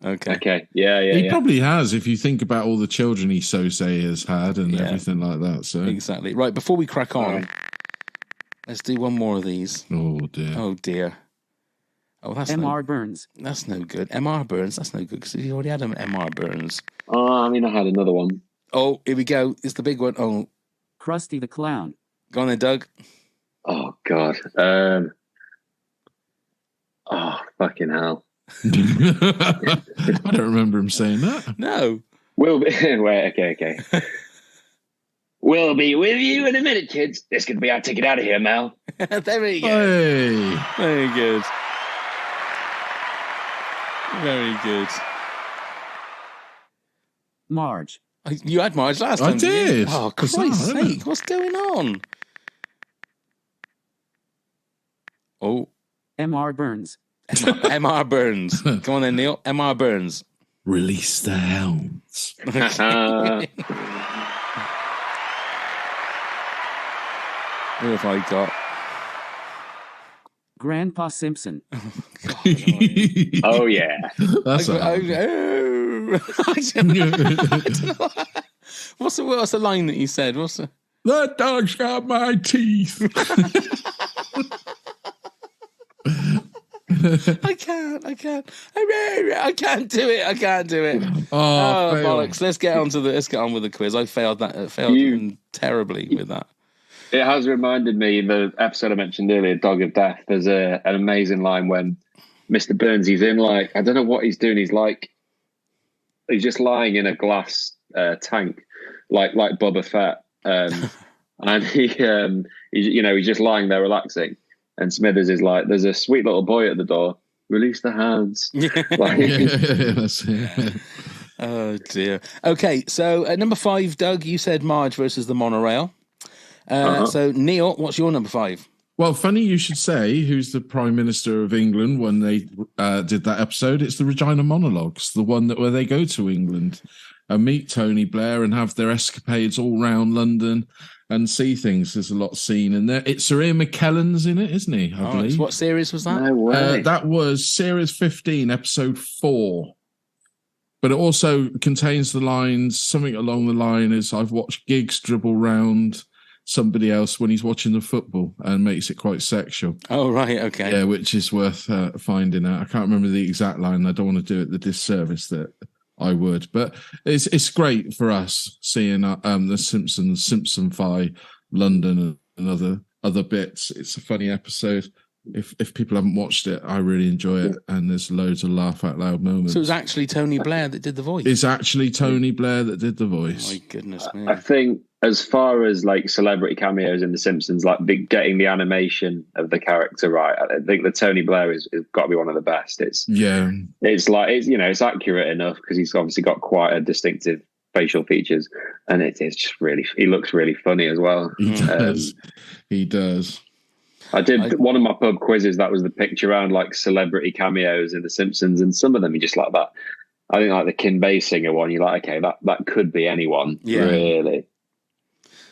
Okay. Yeah. He probably has, if you think about all the children he has had and everything like that. So exactly. Right, before we crack on, let's do one more of these. Oh, dear. Oh, dear. Oh, that's M.R. Burns. That's no good. M.R. Burns, that's no good, because you already had an M.R. Burns. Oh, I mean, I had another one. Oh, here we go. It's the big one. Oh. Krusty the Clown. Go on then, Doug. Oh, God. Oh, fucking hell. I don't remember him saying that. No. We'll be okay. We'll be with you in a minute, kids. This could be our ticket out of here, Mel. There we go. Hey. Very good. Very good. Marge. You had Marge last time. I did. Oh, Christ's sake. What's going on? Oh. M.R. Burns. M.R. Burns. Come on then, Neil. M.R. Burns. Release the hounds. Who have I got? Grandpa Simpson. Oh, yeah. That's I don't know. What's the line that you said? That dog's got my teeth. I can't do it. Oh bollocks. Let's get on with the quiz. I failed terribly with that. It has reminded me, the episode I mentioned earlier, Dog of Death, there's an amazing line when Mr. Burns, he's in, like, I don't know what he's doing. He's just lying in a glass tank, like Boba Fett. And he's just lying there relaxing. And Smithers is like, there's a sweet little boy at the door. Release the hounds. Oh, dear. Okay, so at number 5, Doug, you said Marge versus the monorail. So, Neil, what's your number 5? Well, funny you should say who's the Prime Minister of England when they did that episode. It's the Regina Monologues, the one where they go to England and meet Tony Blair and have their escapades all round London and see things. There's a lot seen in there. It's Sir Ian McKellen's in it, isn't he? I believe. What series was that? No way. That was series 15, episode 4. But it also contains the lines, something along the line is, I've watched Giggs dribble round somebody else when he's watching the football, and makes it quite sexual. Oh, right, okay. Yeah, which is worth finding out. I can't remember the exact line. I don't want to do it the disservice that I would, but it's great for us seeing the Simpsons, Simpsonify London and other bits. It's a funny episode. If people haven't watched it, I really enjoy it, and there's loads of laugh out loud moments. So it was actually Tony Blair that did the voice. It's actually Tony Blair that did the voice. Oh, my goodness me! I think as far as like celebrity cameos in The Simpsons, like getting the animation of the character right, I think the Tony Blair is got to be one of the best. It's accurate enough because he's obviously got quite a distinctive facial features, and it's just he looks really funny as well. He does. I did one of my pub quizzes that was the picture around like celebrity cameos in The Simpsons, and some of them you just like that. I think like the Kim Basinger one, you're like, okay, that could be anyone, really.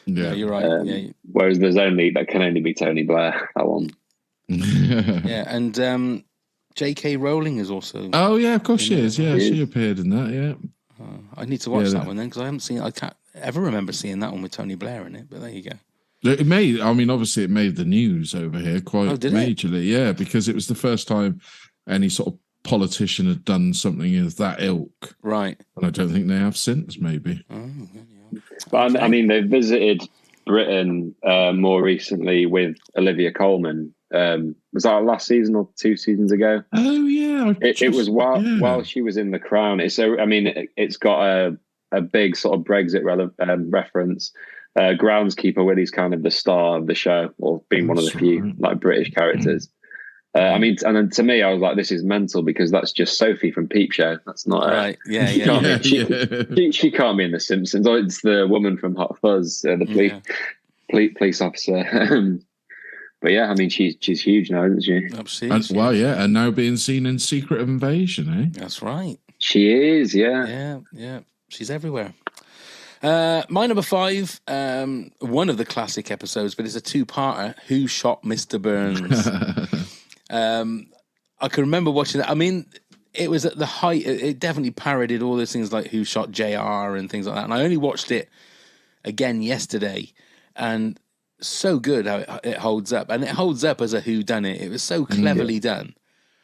Yeah, you're right. Whereas that can only be Tony Blair. That one. Yeah, and J.K. Rowling is also. Oh yeah, of course she is. Yeah, she appeared in that. Yeah. I need to watch that one then because I haven't seen. I can't ever remember seeing that one with Tony Blair in it. But there you go. It made the news over here quite majorly, yeah, because it was the first time any sort of politician had done something of that ilk. Right. And I don't think they have since, maybe. But I mean, they visited Britain more recently with Olivia Colman. Was that last season or 2 seasons ago? Oh yeah, It was while she was in The Crown. It's got a big sort of Brexit reference. Groundskeeper Willie's kind of the star of the show, or being one of the few like British characters. And then to me, I was like, this is mental because that's just Sophie from Peep Show. That's not right. She can't be in The Simpsons. Or it's the woman from Hot Fuzz, the police officer. But yeah, I mean, she's huge now, isn't she? Absolutely. And now being seen in Secret Invasion, eh? That's right. She is, yeah. Yeah. She's everywhere. My number 5, one of the classic episodes, but it's a 2-parter. Who Shot Mr. Burns? I can remember watching that. I mean, it was at the height. It definitely parodied all those things like Who Shot JR and things like that. And I only watched it again yesterday, and so good how it holds up. And it holds up as a whodunit. It was so cleverly done.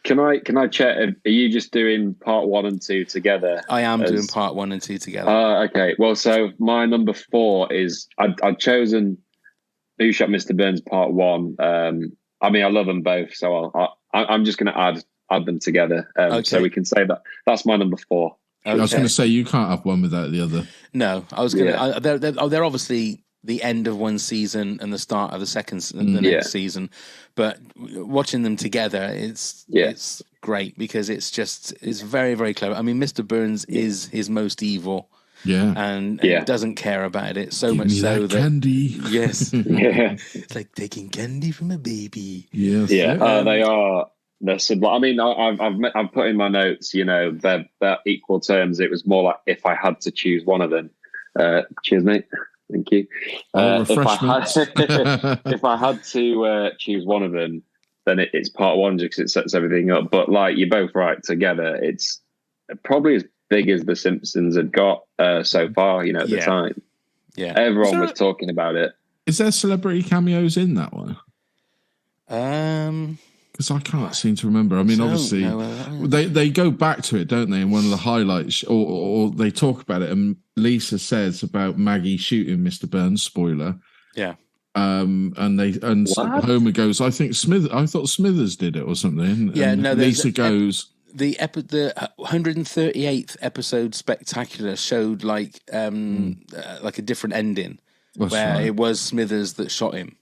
Can I check? Are you just doing part 1 and 2 together? I am doing part 1 and 2 together. Okay. Well, so my number 4 is I'd chosen Who Shot Mr. Burns part 1. I mean, I love them both, so I'm just going to add them together, so we can say that's my number 4. Okay. I was going to say you can't have one without the other. No, I was going to. They're obviously the end of one season and the start of the next season, but watching them together, it's great because it's very, very clever. I mean, Mr. Burns is his most evil. Yeah, and doesn't care about it so much so that candy. Yes, it's like taking candy from a baby. Yes, they are. They're sublime. I mean, I've put in my notes. You know, they're equal terms. It was more like if I had to choose one of them. Cheers, mate. Thank you. If I had to choose one of them, then it's part 1 because it sets everything up. But like you're both right, together, it's probably as big as The Simpsons had got so far, at the time. Yeah. Everyone was talking about it. Is there celebrity cameos in that one? Because I can't seem to remember. I mean, obviously, they go back to it, don't they? In one of the highlights, or they talk about it, and Lisa says about Maggie shooting Mr. Burns. Spoiler. Yeah. And Homer goes, I thought Smithers did it or something. Yeah. And no. Lisa goes. The 138th episode spectacular showed like a different ending. That's where right. It was Smithers that shot him.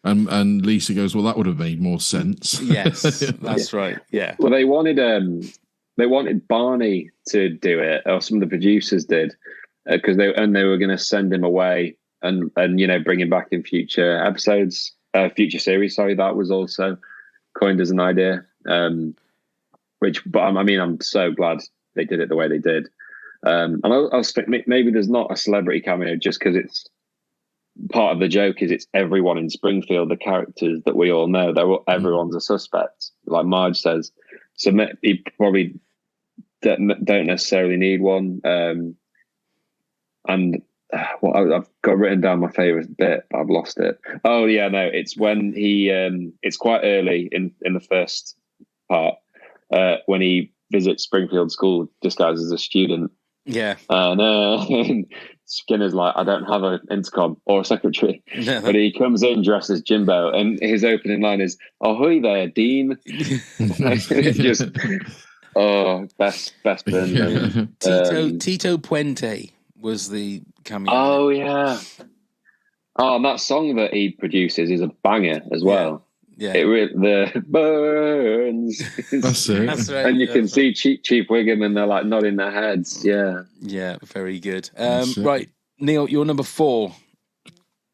And Lisa goes, well, that would have made more sense. Yes, that's right. Yeah. Well, they wanted Barney to do it, or some of the producers did, because they were going to send him away and bring him back in future episodes, future series. Sorry, that was also coined as an idea. I'm so glad they did it the way they did. And I was thinking maybe there's not a celebrity cameo just because it's part of the joke is it's everyone in Springfield, the characters that we all know, everyone's a suspect, like Marge says. So you probably don't necessarily need one. I've got written down my favorite bit, but I've lost it. Oh yeah, no, it's when he, it's quite early in the first part, when he visits Springfield School disguised as a student. Yeah. And Skinner's like, I don't have an intercom or a secretary. No. But he comes in dressed as Jimbo, and his opening line is, "Ahoy there, Dean." Just, best burn. Tito Puente was the cameo. Oh, yeah. Oh, and that song that he produces is a banger as well. Yeah. The burns. That's it. That's right. And you can see Chief Wiggum, and they're like nodding their heads. Yeah. Yeah, very good. Right, Neil, you're number 4.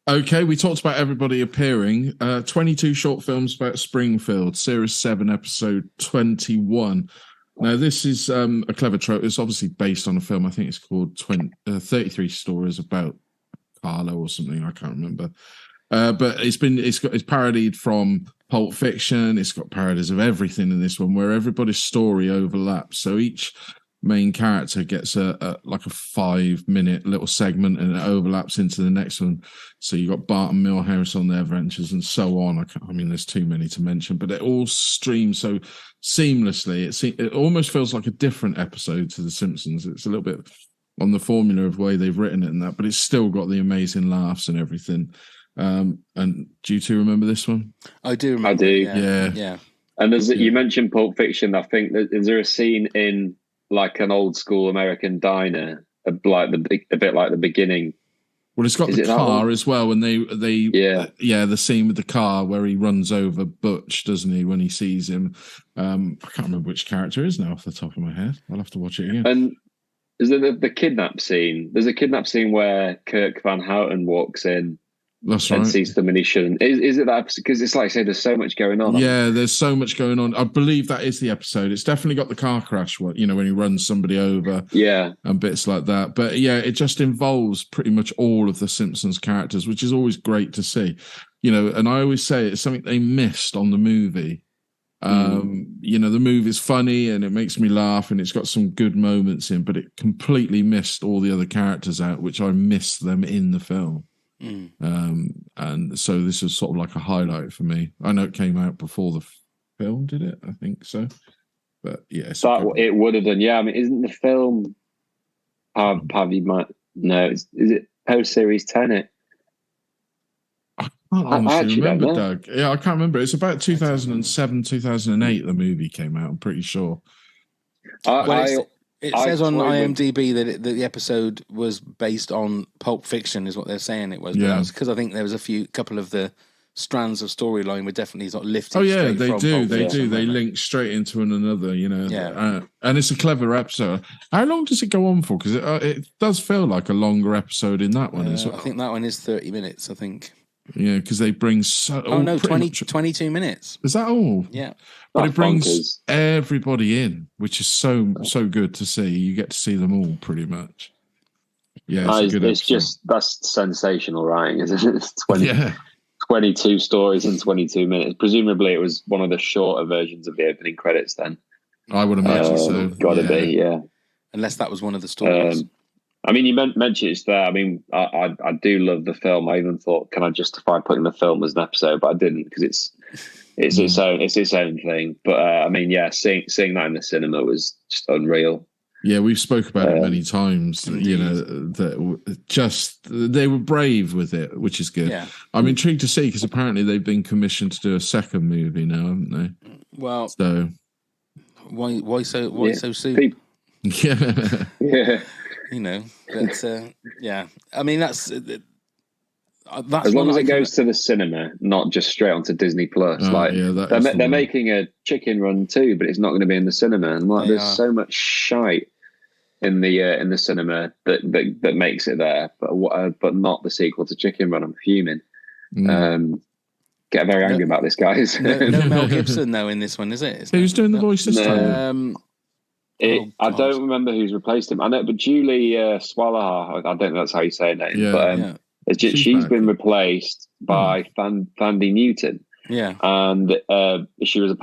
Okay, we talked about everybody appearing. 22 short films about Springfield, Series 7, Episode 21. Now, this is a clever trope. It's obviously based on a film. I think it's called 33 Stories about Carlo or something. I can't remember. But it's parodied from Pulp Fiction. It's got parodies of everything in this one, where everybody's story overlaps. So each main character gets a 5-minute little segment, and it overlaps into the next one. So you got Bart and Milhouse on their adventures and so on. I mean, there's too many to mention, but it all streams so seamlessly. It almost feels like a different episode to The Simpsons. It's a little bit on the formula of the way they've written it and that, but it's still got the amazing laughs and everything. And do you two remember this one? I do remember. I do. Yeah. And you mentioned Pulp Fiction. I think is there a scene in like an old school American diner, like a bit like the beginning? Well, it's got the car as well, and the scene with the car where he runs over Butch, doesn't he, when he sees him? I can't remember which character it is now off the top of my head. I'll have to watch it again. And is there the kidnap scene? There's a kidnap scene where Kirk Van Houten walks in. That's right. And sees them and he shouldn't. Is it that? Because it's like I say, there's so much going on. Yeah, there's so much going on. I believe that is the episode. It's definitely got the car crash one, when he runs somebody over. Yeah. And bits like that. But yeah, it just involves pretty much all of the Simpsons characters, which is always great to see. And I always say it's something they missed on the movie. The movie's funny and it makes me laugh and it's got some good moments in, but it completely missed all the other characters out, which I miss them in the film. And so this is sort of like a highlight for me. I know it came out before the film, did it? I think so. But yeah, it would have done. Yeah, I mean, isn't the film? Have you might no? Is it post series Tenet? I can't honestly remember, Doug. Yeah, I can't remember. It's about 2007, 2008. The movie came out. I'm pretty sure. It says on IMDb that the episode was based on Pulp Fiction, is what they're saying it was. But that's because I think there was a couple of the strands of storyline were definitely sort of lifted. Oh yeah, they do. They link straight into one another, Yeah, and it's a clever episode. How long does it go on for? Because it does feel like a longer episode in that one as well. I think that one is 30 minutes. I think. Yeah, because they bring 22 minutes. Is that all? Yeah. But it brings everybody in, which is so good to see. You get to see them all pretty much. Yeah, it's just that's sensational writing, isn't it? It's 22 stories in 22 minutes. Presumably, it was one of the shorter versions of the opening credits. Then I would imagine so. Got to be, yeah. Unless that was one of the stories. I mean, you mentioned it's there. I mean, I do love the film. I even thought, can I justify putting the film as an episode? But I didn't because it's its own thing. But I mean, yeah, seeing that in the cinema was just unreal. Yeah, we've spoke about it many times. That they were brave with it, which is good. Yeah. I'm intrigued to see because apparently they've been commissioned to do a second movie now, haven't they? Well, so why so soon? Yeah. But yeah. I mean, that's as long as it goes to the cinema, not just straight onto Disney Plus. They're making a Chicken Run too, but it's not going to be in the cinema. And there's so much shite in the cinema that makes it there, but not the sequel to Chicken Run. I'm fuming. Get very angry about this, guys. No Mel Gibson though in this one, is it? Who's doing the voice this time? I don't remember who's replaced him. I know, but Julie Swallow, I don't know that's how you say her name, but she's been replaced by Thandie Newton. Yeah. And she was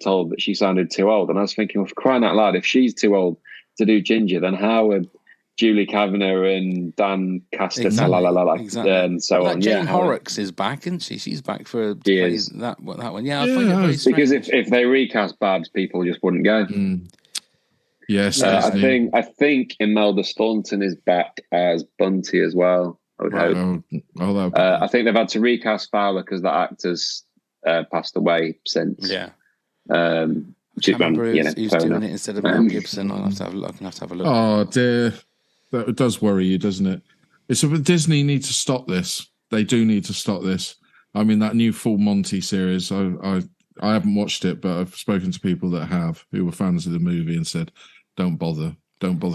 told that she sounded too old. And I was thinking, well, for crying out loud, if she's too old to do Ginger, then how would Julie Kavanagh and Dan Caster and so on? Jane Horrocks is back, isn't she? She's back for that one. Yeah, I find it very strange. Because if they recast Babs, people just wouldn't go. Yes, I think Imelda Staunton is back as Bunty as well. I would hope. I think they've had to recast Fowler because that actor's passed away since. Yeah. Who's doing it instead of Mel Gibson? I'll have to have a look. Oh dear, that does worry you, doesn't it? Disney need to stop this. They do need to stop this. I mean, that new Full Monty series. I haven't watched it, but I've spoken to people that have, who were fans of the movie, and said, "Don't bother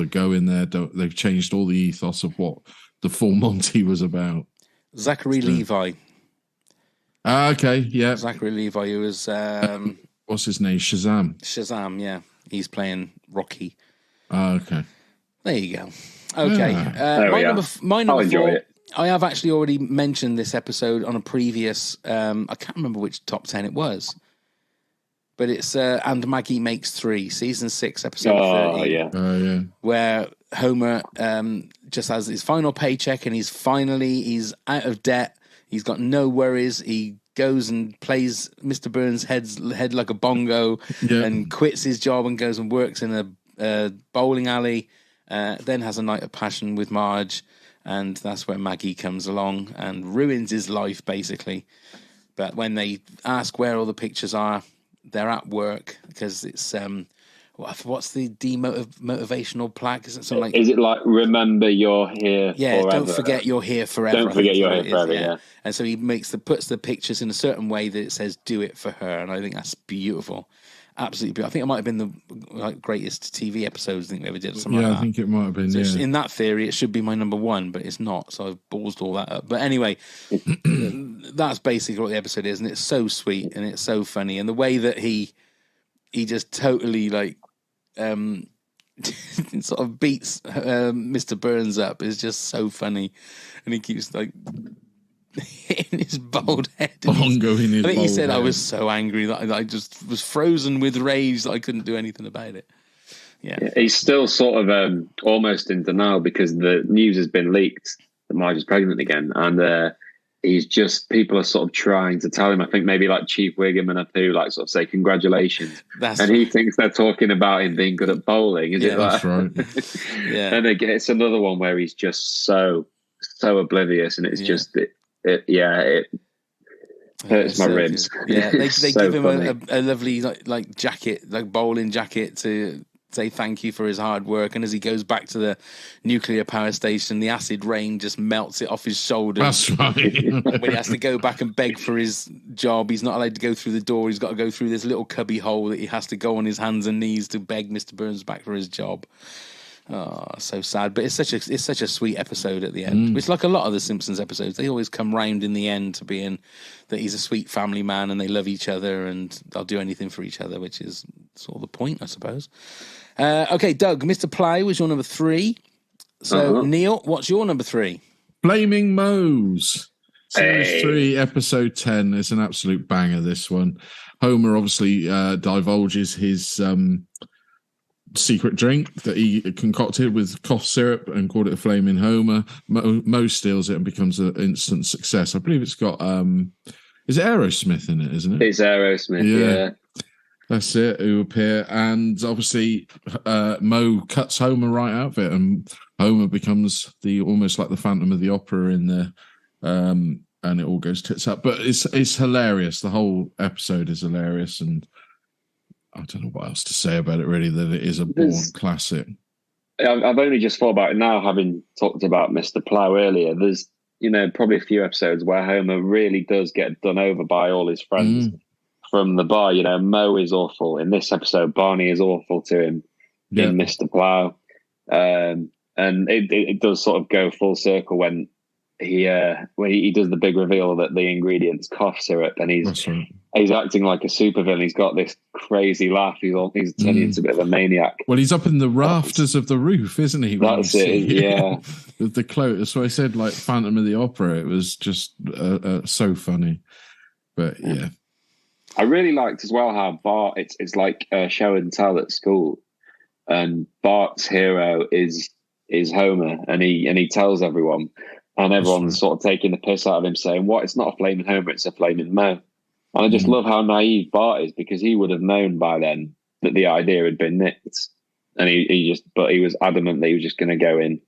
going there. They've changed all the ethos of what the Full Monty was about." Zachary Levi. Okay, yeah. Zachary Levi, who was what's his name? Shazam, yeah. He's playing Rocky. Okay. There you go. Okay. My number 4. I have actually already mentioned this episode on a previous. I can't remember which top 10 it was. But it's And Maggie Makes 3, season 6, episode 30. Yeah. Where Homer just has his final paycheck and he's out of debt. He's got no worries. He goes and plays Mr. Burns' head like a bongo and quits his job and goes and works in a bowling alley. then has a night of passion with Marge, and that's where Maggie comes along and ruins his life, basically. But when they ask where all the pictures are, they're at work because it's what's the motivational plaque? Is it something like? Is it like remember you're here? Yeah, forever? don't forget you're here forever. Don't forget you're here forever. Yeah. And so he puts the pictures in a certain way that it says "Do it for her," and I think that's beautiful, absolutely beautiful. I think it might have been the greatest TV episodes I think we ever did. Something like that. I think it might have been. So in that theory, it should be my number one, but it's not. So I've ballsed all that up. But anyway, that's basically what the episode is, and it's so sweet and it's so funny, and the way that he just totally like. Sort of beats Mr. Burns up is just so funny, and he keeps like hitting his bald head. I think he said, "I was so angry that I just was frozen with rage that I couldn't do anything about it." Yeah, he's still sort of almost in denial because the news has been leaked that Marge is pregnant again, and he's just people are sort of trying to tell him. I think maybe like Chief Wiggum and Apu like sort of say congratulations, he thinks they're talking about him being good at bowling. Is it like? That's right. Yeah, and again, it's another one where he's just so oblivious, and it's just it hurts my ribs. Yeah, they give him a lovely like jacket, like bowling jacket to say thank you for his hard work, and as he goes back to the nuclear power station, the acid rain just melts it off his shoulders. That's right. When he has to go back and beg for his job, he's not allowed to go through the door. He's got to go through this little cubby hole that he has to go on his hands and knees to beg Mr. Burns back for his job. Oh, so sad, but it's such a sweet episode at the end. It's like a lot of the Simpsons episodes; they always come round in the end to being that he's a sweet family man and they love each other and they'll do anything for each other, which is sort of the point, I suppose. Okay, Doug, Mr. Plow was your number 3. So, Neil, what's your number 3? Flaming Moe's. Series 3, episode 10. It's an absolute banger, this one. Homer obviously divulges his secret drink that he concocted with cough syrup and called it a Flaming Homer. Moe steals it and becomes an instant success. I believe it's got, is it Aerosmith in it, isn't it? It's Aerosmith, yeah. That's it, who appear. And obviously, Moe cuts Homer right out of it, and Homer becomes almost like the Phantom of the Opera in there. And it all goes tits up. But it's hilarious. The whole episode is hilarious, and I don't know what else to say about it, really, that it is a born classic. I've only just thought about it now, having talked about Mr. Plow earlier. There's, probably a few episodes where Homer really does get done over by all his friends. From the bar, Moe is awful. In this episode, Barney is awful to him in Mr. Plow. And it does sort of go full circle when he does the big reveal that the ingredient's cough syrup, and he's acting like a supervillain. He's got this crazy laugh. He's turning into a bit of a maniac. Well, he's up in the rafters of the roof, isn't he? That's it, yeah. With the cloak. That's why I said like Phantom of the Opera. It was just so funny. But yeah. I really liked as well how Bart, it's like a show and tell at school, and Bart's hero is Homer, and he tells everyone, and everyone's sort of taking the piss out of him, saying, "What? It's not a flaming Homer, it's a flaming Moe." And I just love how naive Bart is, because he would have known by then that the idea had been nicked, and he was adamant that he was just going to go in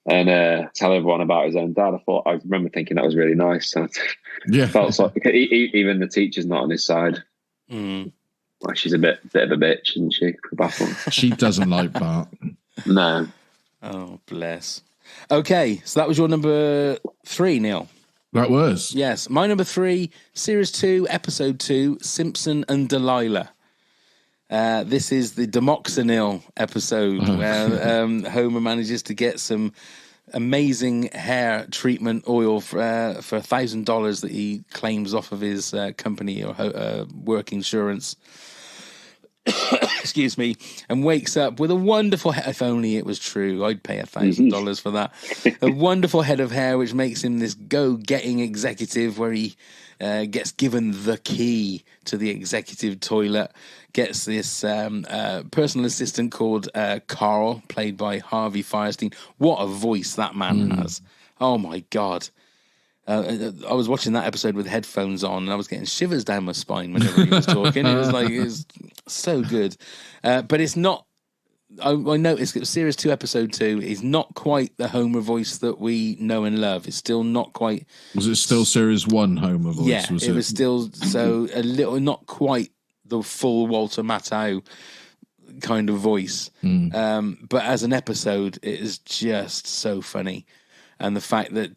and tell everyone about his own dad. I remember thinking that was really nice. Yeah, felt like even the teacher's not on his side. Well, she's a bit of a bitch, isn't she? She doesn't like Bart. No. Oh, bless. Okay, so that was your number 3, Neil. That was. Yes, my number 3, Series 2, Episode 2, Simpson and Delilah. This is the Demoxenil episode where Homer manages to get some amazing hair treatment oil for $1,000 that he claims off of his company or work insurance. Excuse me, and wakes up with a wonderful head. If only it was true, I'd pay $1,000 for that. A wonderful head of hair, which makes him this go-getting executive, where he gets given the key to the executive toilet, gets this personal assistant called Carl, played by Harvey Firestein. What a voice that man has. Oh, my God. I was watching that episode with headphones on, and I was getting shivers down my spine whenever he was talking. It was so good. But it's not I noticed that Series 2, Episode 2 is not quite the Homer voice that we know and love. It's still not quite... Was it still Series 1 Homer voice? Yeah, it was still so a little, not quite the full Walter Matthau kind of voice. But as an episode, it is just so funny. And the fact that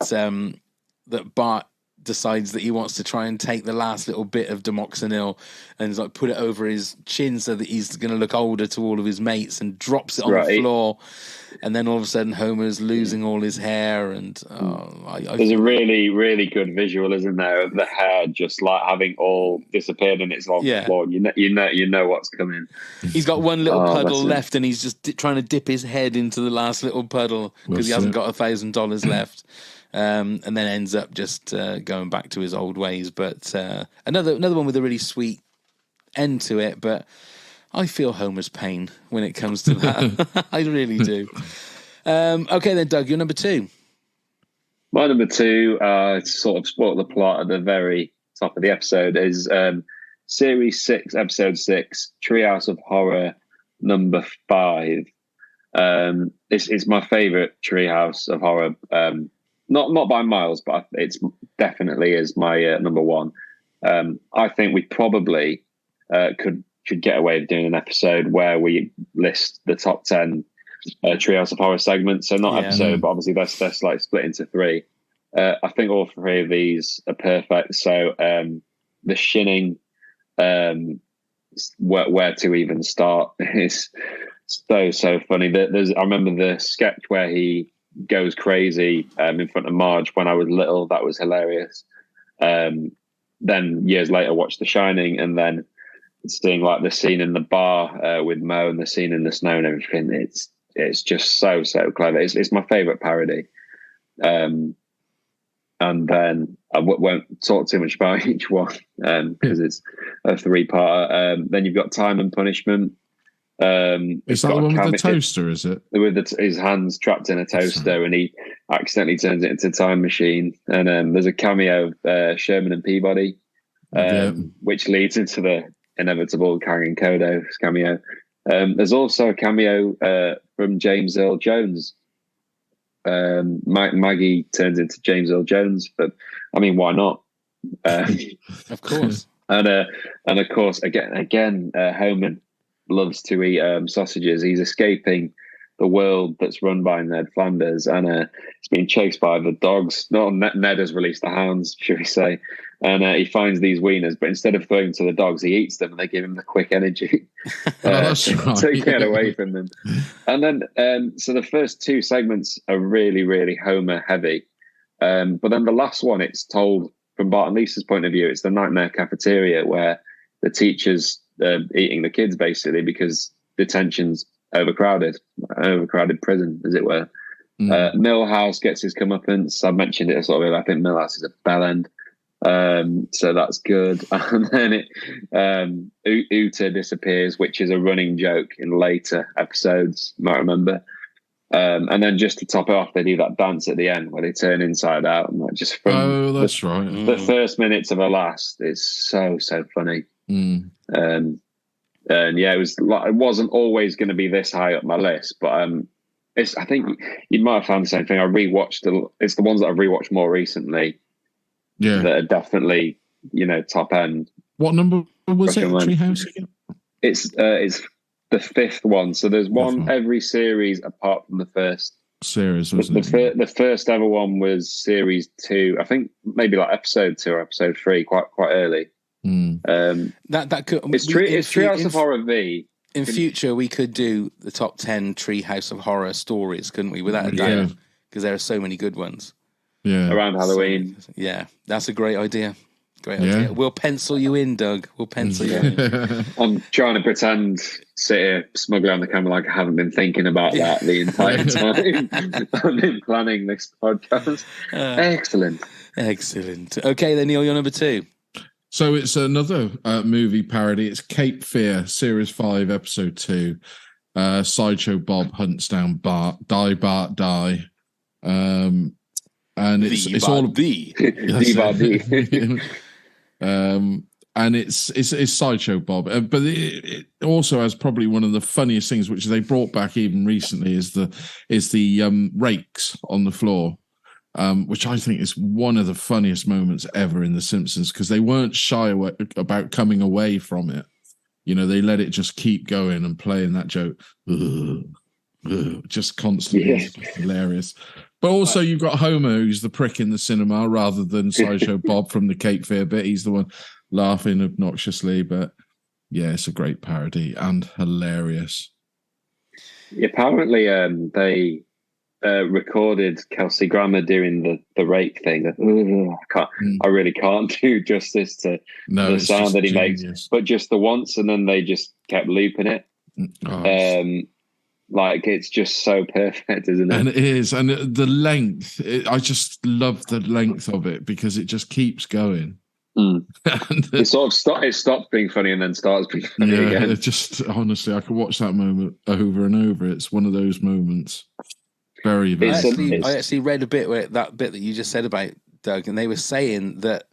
that Bart decides that he wants to try and take the last little bit of Demoxenil and like put it over his chin so that he's going to look older to all of his mates, and drops it on the floor, and then all of a sudden Homer's losing all his hair, and there's a really, really good visual, isn't there, of the hair just like having all disappeared and it's on the floor. You know what's coming. He's got one little puddle left, and he's just trying to dip his head into the last little puddle because he hasn't got $1,000 left. And then ends up just going back to his old ways. But another one with a really sweet end to it. But I feel Homer's pain when it comes to that. I really do. Okay, then, Doug, you're number 2. My number 2, sort of spoiled the plot at the very top of the episode, is Series 6, Episode 6, Treehouse of Horror, number 5. It's my favourite Treehouse of Horror. Not by miles, but it's definitely is my number 1. I think we probably should get away with doing an episode where we list the top 10 Treehouse of Horror segments. So not episode, but obviously that's like split into 3. I think all 3 of these are perfect. So the shinning, where to even start is so funny. I remember the sketch where he goes crazy in front of Marge when I was little. That was hilarious. Then years later watched The Shining, and then seeing like the scene in the bar with Mo and the scene in the snow and everything. It's just so clever. It's my favorite parody. And then I won't talk too much about each one because it's a 3-parter. Then you've got Time and Punishment. Is that the one with the toaster, is it? With his hands trapped in a toaster, and he accidentally turns it into a time machine. And there's a cameo of Sherman and Peabody, which leads into the inevitable Kang and Kodo's cameo. There's also a cameo from James Earl Jones. Maggie turns into James Earl Jones, but I mean, why not? Of course. And of course, again, Homer loves to eat sausages. He's escaping the world that's run by Ned Flanders, and he's being chased by the dogs. No, Ned has released the hounds, should we say, and he finds these wieners, but instead of throwing them to the dogs, he eats them, and they give him the quick energy to get away from them. And then, so the first 2 segments are really, really Homer heavy, but then the last one, it's told from Bart and Lisa's point of view. It's the nightmare cafeteria where the teachers eating the kids, basically, because detention's overcrowded prison, as it were. Millhouse gets his comeuppance. I mentioned it sort of. I think Millhouse is a bellend, so that's good. And then Uta disappears, which is a running joke in later episodes, you might remember. And then just to top it off, they do that dance at the end where they turn inside out, and just from that's right. The first minute to the last, it's so funny. And yeah, it wasn't always going to be this high up my list, but I think you might have found the same thing. I rewatched it's the ones that I've rewatched more recently, that are definitely top end. What number was it? Treehouse again? It's the 5th one. So there's one every series apart from the first series. Wasn't it? The first ever one was Series 2. I think maybe like Episode 2 or Episode 3, quite early. That could. It's Treehouse of Horror V. In future, we could do the top 10 Treehouse of Horror stories, couldn't we? Without a doubt, because there are so many good ones. Yeah, around Halloween. Yeah, that's a great idea. Great idea. We'll pencil you in, Doug. We'll pencil you in. I'm trying to pretend, sit here, smugly on the camera like I haven't been thinking about that the entire time. I've been planning this podcast. Excellent. Okay, then, Neil, you're number 2. So it's another movie parody. It's Cape Fear, Series 5, Episode 2. Sideshow Bob hunts down Bart. Die, Bart, die. And it's all... D. And it's Sideshow Bob, but it also has probably one of the funniest things, which they brought back even recently, is the rakes on the floor, which I think is one of the funniest moments ever in The Simpsons, because they weren't shy about coming away from it. You know, they let it just keep going and playing that joke, just constantly. It's hilarious. But also, you've got Homer, who's the prick in the cinema, rather than Sideshow Bob from the Cape Fear bit. He's the one laughing obnoxiously. But yeah, it's a great parody and hilarious. Apparently, they recorded Kelsey Grammer doing the rape thing. I really can't do justice to the sound that he makes, but just the once, and then they just kept looping it. Like, it's just so perfect, isn't it? And it is, and the length. I just love the length of it because it just keeps going. It sort of it stops being funny and then starts being funny again. It just, honestly, I could watch that moment over and over. It's one of those moments. Very, very. I actually read a bit that bit that you just said about, Doug, and they were saying that.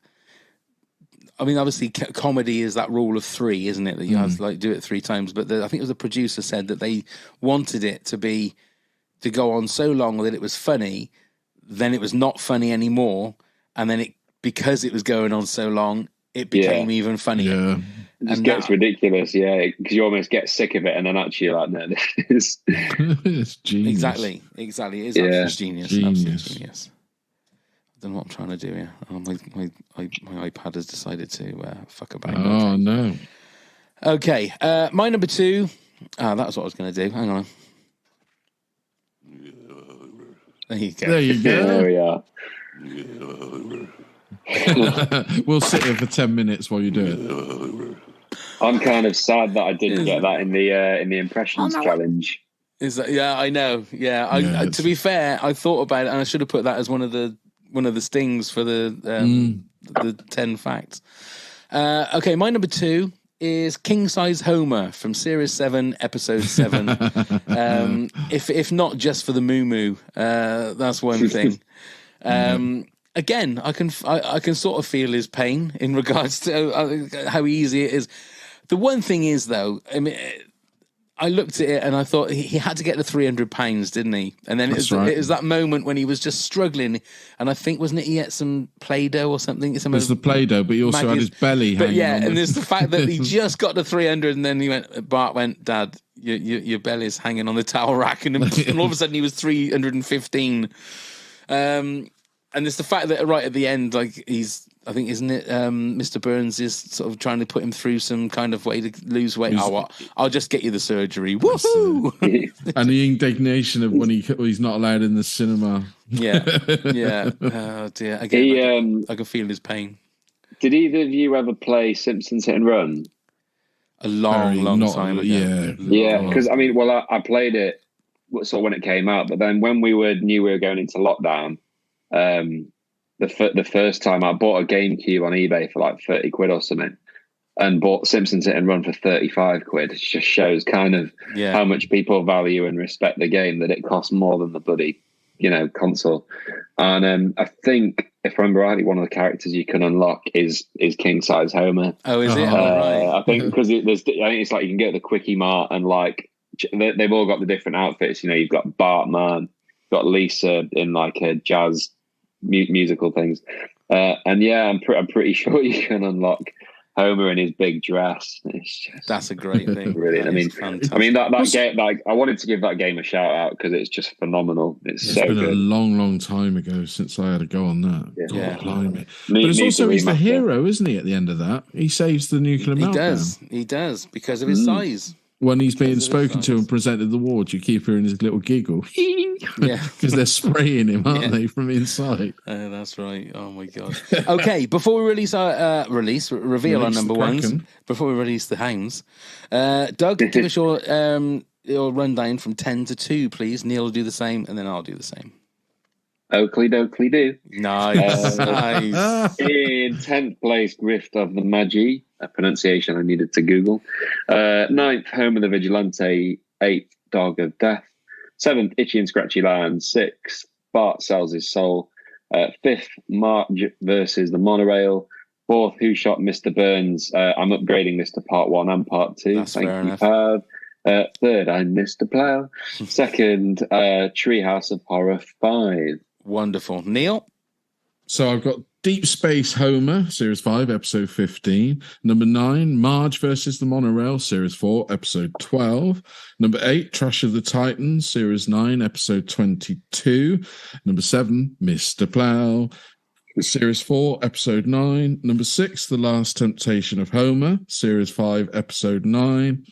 I mean, obviously, comedy is that rule of 3, isn't it? That you have to do it 3 times. But I think it was the producer said that they wanted it to go on so long that it was funny, then it was not funny anymore, and then because it was going on so long, it became even funnier. Yeah. It just gets ridiculous, because you almost get sick of it, and then actually you're like, no, this is it's genius. Exactly. It is absolute genius. Absolute genius. I don't know what I'm trying to do here. My iPad has decided to fuck about. Oh, no. Okay, my number 2. That was what I was going to do. Hang on. There you go. There you go. There we are. We'll sit here for 10 minutes while you do it. I'm kind of sad that I didn't get that in the impressions challenge. Is that? Yeah, I know. Yeah, to be fair, I thought about it, and I should have put that as one of the stings for the 10 facts. Okay, my number 2 is King Size Homer from Series 7, Episode 7. If not just for the moo moo, that's one thing. Again, I can sort of feel his pain in regards to how easy it is. The one thing is, though, I mean, I looked at it and I thought he had to get to 300 pounds, didn't he? And then it was that moment when he was just struggling. And I think, wasn't it, he had some Play-Doh or something? There's the Play-Doh, but he also had his belly hanging on. And there's the fact that he just got to 300 and then Bart went, Dad, your belly's hanging on the towel rack. And all of a sudden he was 315. And there's the fact that right at the end, like I think, isn't it, Mr. Burns is sort of trying to put him through some kind of way to lose weight. I'll just get you the surgery. Woohoo! And the indignation of when he's not allowed in the cinema. Yeah. Oh, dear. Again, I can feel his pain. Did either of you ever play Simpsons Hit and Run? A long time ago. Yeah, because, I mean, I played it sort of when it came out, but then when we knew we were going into lockdown, the first time I bought a GameCube on eBay for like 30 quid or something, and bought Simpsons Hit and Run for 35 quid. It just shows kind of how much people value and respect the game, that it costs more than the bloody, console. And I think, if I remember rightly, one of the characters you can unlock is King Size Homer. Oh, is it? Right. I think because I think it's like you can get the Quickie Mart, and like they've all got the different outfits. You've got Bartman, you've got Lisa in like a jazz musical things, and I'm pretty sure you can unlock Homer in his big dress. That's a great thing. Brilliant. I mean that game. Like, I wanted to give that game a shout out because it's just phenomenal. It's so been good. A long time ago since I had to go on that. Yeah. But it's also he's the hero, isn't he? At the end of that, he saves the nuclear meltdown. He does because of his size. When he's being spoken to and presented the award, you keep hearing his little giggle. Because they're spraying him, aren't they, from inside? That's right. Oh, my God. Okay, before we release our reveal our number ones, before we release the hounds, Doug, give us your rundown from 10 to 2, please. Neil will do the same, and then I'll do the same. Oakley dokley do. Nice. Nice. In 10th place, Grift of the Magi, a pronunciation I needed to Google. 9th, Home of the Vigilante. 8th, Dog of Death. 7th, Itchy and Scratchy Land. 6th, Bart Sells His Soul. 5th, Marge versus the Monorail. Fourth, Who Shot Mr. Burns? I'm upgrading this to part 1 and part 2. That's fair enough. Pad. Third, I Missed the Plow. Second, Treehouse of Horror 5. Wonderful. Neil? So I've got Deep Space Homer, Series 5, Episode 15. Number 9, Marge versus the Monorail, Series 4, Episode 12. Number 8, Trash of the Titans, Series 9, Episode 22. Number 7, Mr. Plow, Series 4, Episode 9. Number 6, The Last Temptation of Homer, Series 5, Episode 9.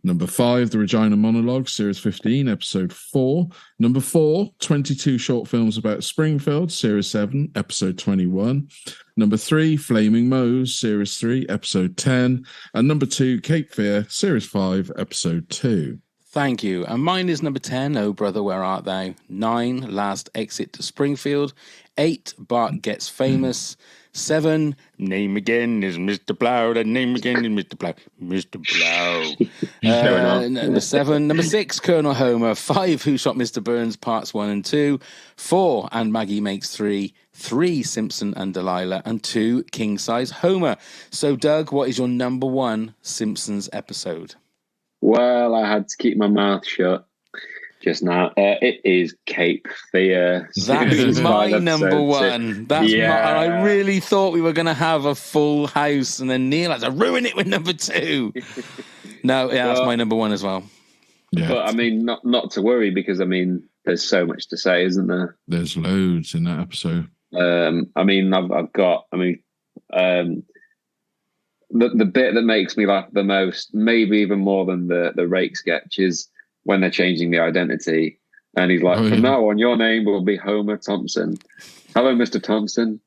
Number 5, The Regina Monologue, Series 15, Episode 4. Number 4, 22 Short Films About Springfield, Series 7, Episode 21. Number 3, Flaming Moe's, Series 3, Episode 10. And number 2, Cape Fear, Series 5, Episode 2. Thank you. And mine is number 10, Oh Brother, Where Art Thou? 9, Last Exit to Springfield. 8, Bart Gets Famous. 7, Name Again is Mr. Plow. The name again is Mr. Plow. Mr. Plow. Number 7. Number 6, Colonel Homer. 5, Who Shot Mr. Burns, Parts 1 and 2. 4, And Maggie Makes 3. 3, Simpson and Delilah. And 2, King Size Homer. So, Doug, what is your number 1 Simpsons episode? Well, I had to keep my mouth shut just now. It is Cape Fear. That is my number 1. That's and I really thought we were going to have a full house, and then Neil had to ruin it with number 2. No, that's my number 1 as well. Yeah. But I mean, not to worry, because I mean, there's so much to say, isn't there? There's loads in that episode. I mean, I've got. I mean, the bit that makes me laugh the most, maybe even more than the rake sketch, is when they're changing the identity, and he's like, "From now on, your name will be Homer Thompson." Hello, Mr. Thompson.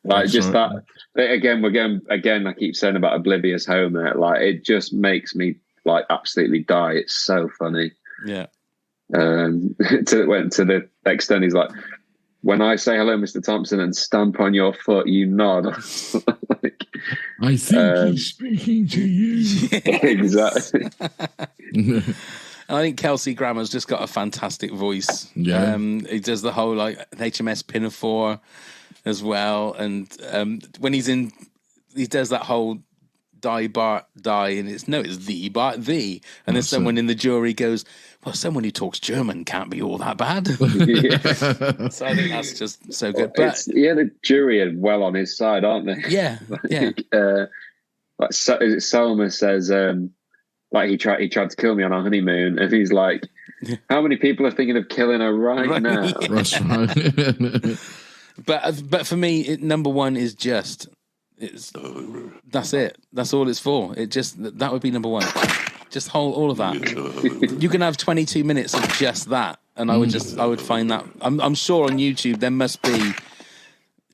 Like, That's just right. that again. I keep saying about oblivious Homer. Like, it just makes me like absolutely die. It's so funny. Yeah. To the extent he's like, when I say hello, Mr. Thompson, and stamp on your foot, you nod. Like, I think he's speaking to you. Exactly. And I think Kelsey Grammer's just got a fantastic voice. Yeah. He does the whole like HMS Pinafore as well. And when he does that whole die Bart die, and it's the Bart thee. And then someone in the jury goes, well, someone who talks German can't be all that bad. So I think that's just so good. But the jury are well on his side, aren't they? Yeah, yeah. Like Selma says, like he tried to kill me on our honeymoon, and he's like, how many people are thinking of killing her right now? Yeah. That's right. But for me, number 1 is just that's it. That's all it's for. That would be number 1. Just all of that. You can have 22 minutes of just that, and I would find that. I'm sure on YouTube there must be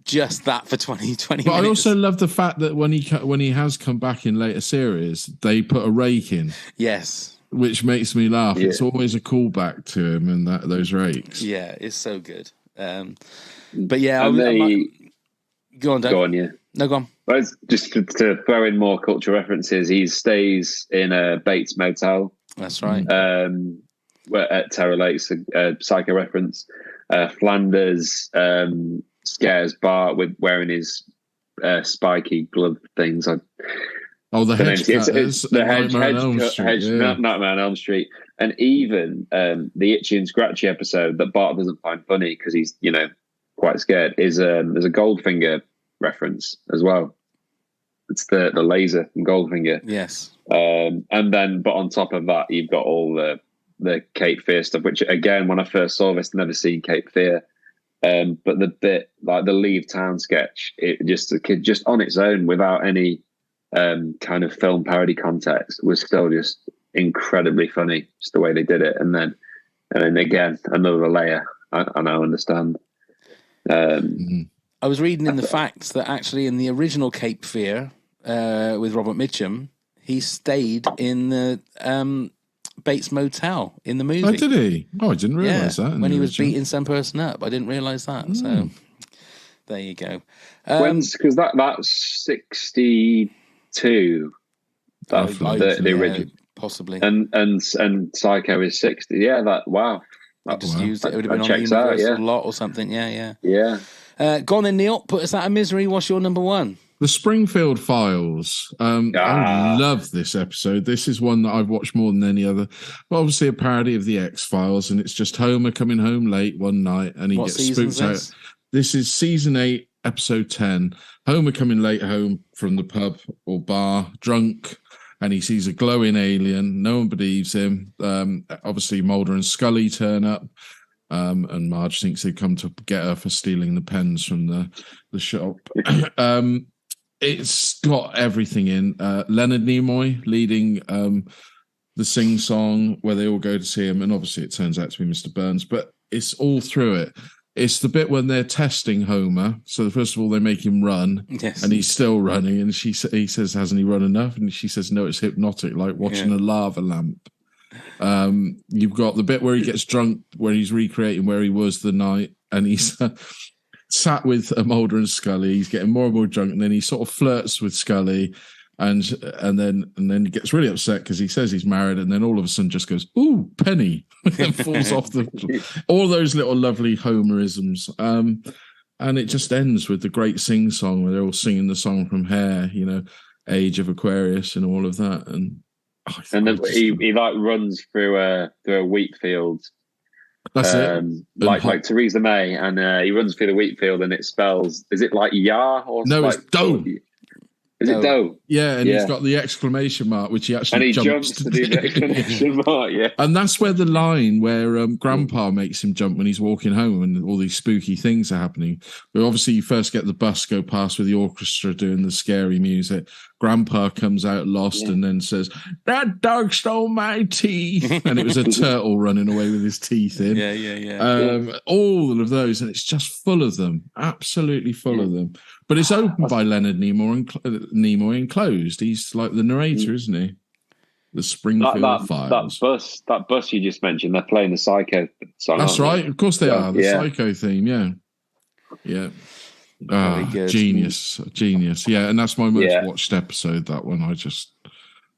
just that for 20 But minutes. I also love the fact that when he has come back in later series, they put a rake in. Yes. Which makes me laugh. Yeah. It's always a callback to him and those rakes. Yeah, it's so good. But yeah, go on, Doug. Go on, yeah. No, go on. Well, just to throw in more cultural references, he stays in a Bates Motel. That's right. At Terror Lake's a Psycho reference. Flanders scares Bart with wearing his spiky glove things. The hedge it's the Nightmare on Elm Street. And even the Itchy and Scratchy episode that Bart doesn't find funny because he's, quite scared, is there's a Goldfinger reference as well. It's the laser from Goldfinger. Yes. But on top of that, you've got all the Cape Fear stuff, which again, when I first saw this, I'd never seen Cape Fear. But the bit like the Leave Town sketch, it just on its own, without any kind of film parody context, was still just incredibly funny, just the way they did it. And then again, another layer. I now understand. I was reading in the facts that actually in the original Cape Fear with Robert Mitchum, he stayed in the Bates Motel in the movie. Oh, did he? Oh, I didn't realise that. When he was beating some person up. I didn't realise that. So there you go. Because that's 62. That's the original. Possibly. And Psycho is 60. Yeah, wow. I just used it. It would have been on the Universal lot or something. Yeah. Yeah. Go on then, Neil. Put us out of misery. What's your number 1? The Springfield Files. I love this episode. This is one that I've watched more than any other. Obviously, a parody of the X-Files, and it's just Homer coming home late one night, and he gets spooked out. This is season 8, episode 10. Homer coming late home from the pub or bar, drunk, and he sees a glowing alien. No one believes him. Obviously, Mulder and Scully turn up. And Marge thinks they've come to get her for stealing the pens from the shop. It's got everything in. Leonard Nimoy leading the sing-song where they all go to see him, and obviously it turns out to be Mr. Burns, but it's all through it. It's the bit when they're testing Homer. So first of all, they make him run, and he's still running, and he says, hasn't he run enough? And she says, no, it's hypnotic, like watching a lava lamp. You've got the bit where he gets drunk, where he's recreating where he was the night, and he's sat with Mulder and Scully. He's getting more and more drunk, and then he sort of flirts with Scully, and then he gets really upset because he says he's married, and then all of a sudden just goes, "Ooh, Penny," and falls off all those little lovely Homerisms. And it just ends with the great sing song where they're all singing the song from Hair, Age of Aquarius and all of that, and then he like runs through a wheat field. That's it. Like Theresa May, and he runs through the wheat field, and it spells. Is it like "yar" or no? Like, it's "dough." Is it "dough"? Yeah, and he's got the exclamation mark, which he actually jumps to do the exclamation mark. Yeah, and that's where the line where Grandpa makes him jump when he's walking home, and all these spooky things are happening. But obviously, you first get the bus go past with the orchestra doing the scary music. Grandpa comes out lost and then says, "That dog stole my teeth," and it was a turtle running away with his teeth in. All of those, and it's just full of them, absolutely full of them. But it's opened by Leonard Nimoy and closed. He's like the narrator, isn't he? The Springfield Files. That bus you just mentioned, they're playing the Psycho song. That's right. Of course they are. The Psycho theme, yeah. Genius. Yeah, and that's my most watched episode, that one. I just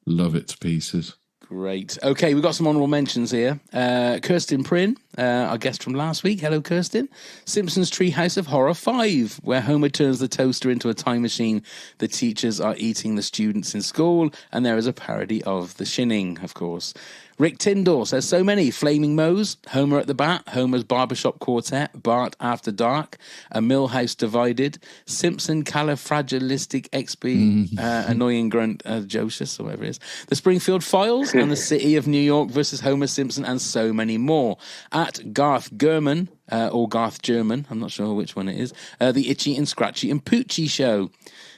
love it to pieces. Great. Okay, we've got some honourable mentions here. Kirsten Prynne, our guest from last week. Hello, Kirsten. Simpsons Treehouse of Horror 5, where Homer turns the toaster into a time machine. The teachers are eating the students in school, and there is a parody of The Shining, of course. Rick Tyndall says so many. Flaming Moe's, Homer at the Bat, Homer's Barbershop Quartet, Bart After Dark, A Millhouse Divided, Simpson Califragilistic XP, Annoying Grunt Josius, or whatever it is, The Springfield Files, and The City of New York versus Homer Simpson, and so many more. At Garth German, or Garth German, I'm not sure which one it is, The Itchy and Scratchy and Poochie Show.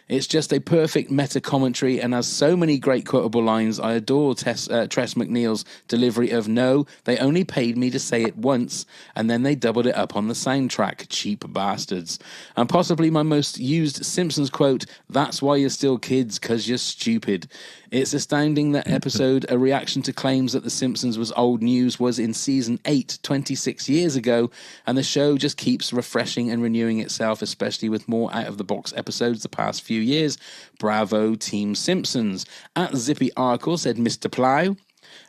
It's just a perfect meta-commentary and has so many great quotable lines. I adore Tress MacNeille's delivery of "No, they only paid me to say it once, and then they doubled it up on the soundtrack. Cheap bastards." And possibly my most used Simpsons quote, "That's why you're still kids, 'cause you're stupid." It's astounding that episode, a reaction to claims that The Simpsons was old news, was in season 8, 26 years ago, and the show just keeps refreshing and renewing itself, especially with more out-of-the-box episodes the past few years. Bravo, Team Simpsons. At Zippy Arkle said Mr. Plow.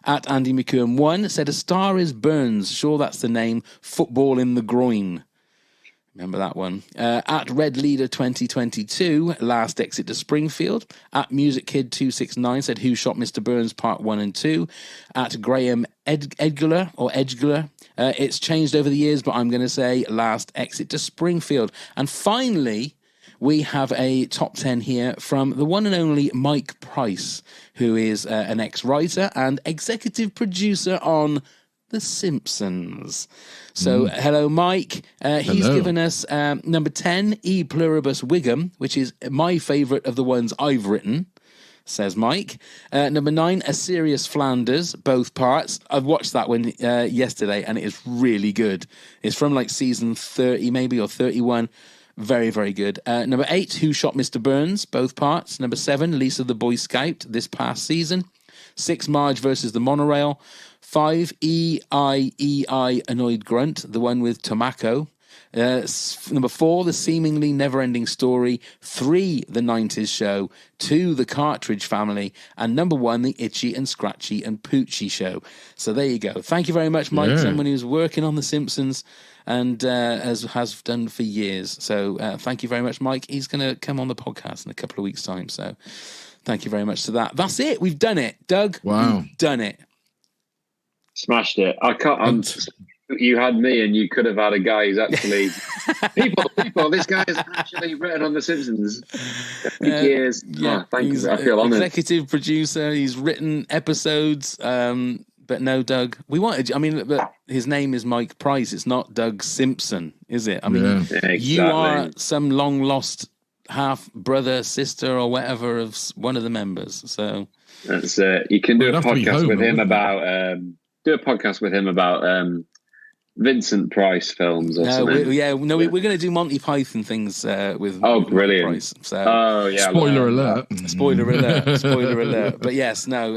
At Andy McCurn 1 said A Star is Burns. Sure, that's the name. Football in the groin. Remember that one. At Red Leader 2022, Last Exit to Springfield. At Music Kid 269 said Who Shot Mr. Burns Part 1 and 2. At Graham Edgler, it's changed over the years, but I'm going to say Last Exit to Springfield. And finally, we have a top 10 here from the one and only Mike Price, who is an ex-writer and executive producer on The Simpsons. So, hello, Mike. He's given us number 10, E Pluribus Wiggum, which is my favourite of the ones I've written, says Mike. Number 9, A Serious Flanders, both parts. I've watched that one yesterday, and it is really good. It's from like season 30 maybe, or 31. Very, very good. Number 8, Who Shot Mr. Burns, both parts. Number 7, Lisa the Boy Scout, this past season. 6, Marge versus the Monorail. 5, E-I-E-I Annoyed Grunt, the one with Tomako. Number 4, The Seemingly Never-Ending Story. 3, The 90s Show. 2, The Cartridge Family. And number 1, The Itchy and Scratchy and Poochie Show. So there you go. Thank you very much, Mike, someone who's working on The Simpsons and has done for years. So thank you very much, Mike. He's going to come on the podcast in a couple of weeks' time. So thank you very much for that. That's it. We've done it. Doug, we've done it. Smashed it. I can't... You had me, and you could have had a guy who's actually people. This guy is actually written on The Simpsons. Years. Yeah, thank you. I feel honoured. Executive producer. He's written episodes. But no, Doug. We wanted. I mean, but his name is Mike Price. It's not Doug Simpson, is it? I mean, exactly. You are some long lost half brother, sister, or whatever of one of the members. So that's you can do a podcast with him about. Do a podcast with him about. Vincent Price films or something. We're going to do Monty Python things with brilliant. Price, so. Spoiler alert. Spoiler alert. But yes, no.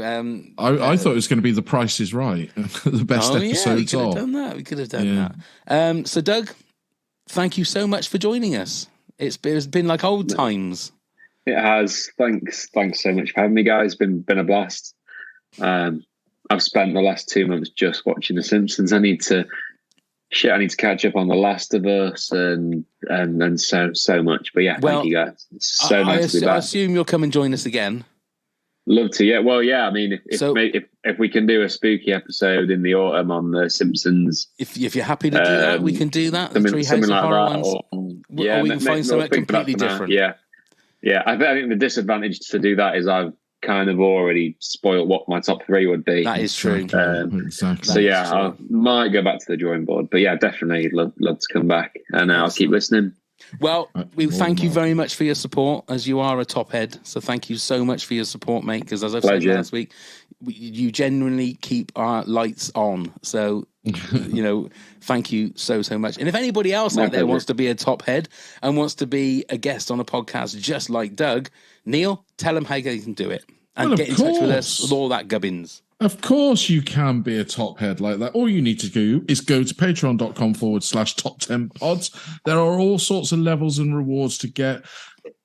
I thought it was going to be The Price is Right. The best episodes we could have done that. So Doug, thank you so much for joining us. It's been like old times. It has. Thanks so much for having me, guys. Been a blast. I've spent the last 2 months just watching The Simpsons. I need to catch up on The Last of Us and so much. But thank you guys. It's so nice to be back. I assume you'll come and join us again. Love to, yeah. Well, yeah. I mean, if we can do a spooky episode in the autumn on The Simpsons, if you're happy to do that, we can do that. Something like that, or we can find something completely different. Yeah. I think the disadvantage to do that is I've kind of already spoiled what my top 3 would be. That is true. Exactly. So I might go back to the drawing board, but definitely love to come back, and I'll keep listening. Well, we thank you very much for your support, as you are a top head. So thank you so much for your support, mate. Because as I've said last week, you genuinely keep our lights on. So thank you so much. And if anybody else out there wants to be a top head and wants to be a guest on a podcast just like Doug, Neil, tell them how they can do it and get in touch with us with all that gubbins. Of course you can be a top head like that. All you need to do is go to patreon.com/top10pods. There are all sorts of levels and rewards to get.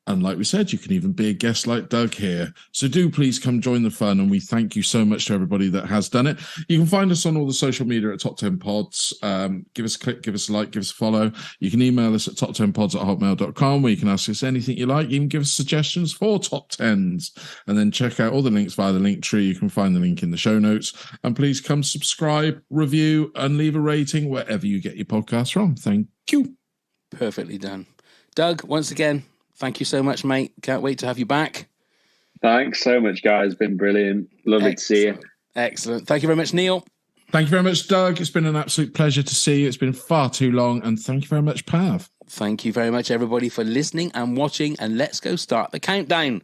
And like we said, you can even be a guest like Doug here. So do please come join the fun. And we thank you so much to everybody that has done it. You can find us on all the social media at Top 10 Pods. Give us a click, give us a like, give us a follow. You can email us at top10pods@hotmail.com, where you can ask us anything you like. You can give us suggestions for top 10s. And then check out all the links via the link tree. You can find the link in the show notes. And please come subscribe, review, and leave a rating wherever you get your podcast from. Thank you. Perfectly done. Doug, once again, thank you so much, mate. Can't wait to have you back. Thanks so much, guys. Been brilliant. Lovely to see you. Excellent. Thank you very much, Neil. Thank you very much, Doug. It's been an absolute pleasure to see you. It's been far too long. And thank you very much, Pav. Thank you very much, everybody, for listening and watching. And let's go start the countdown.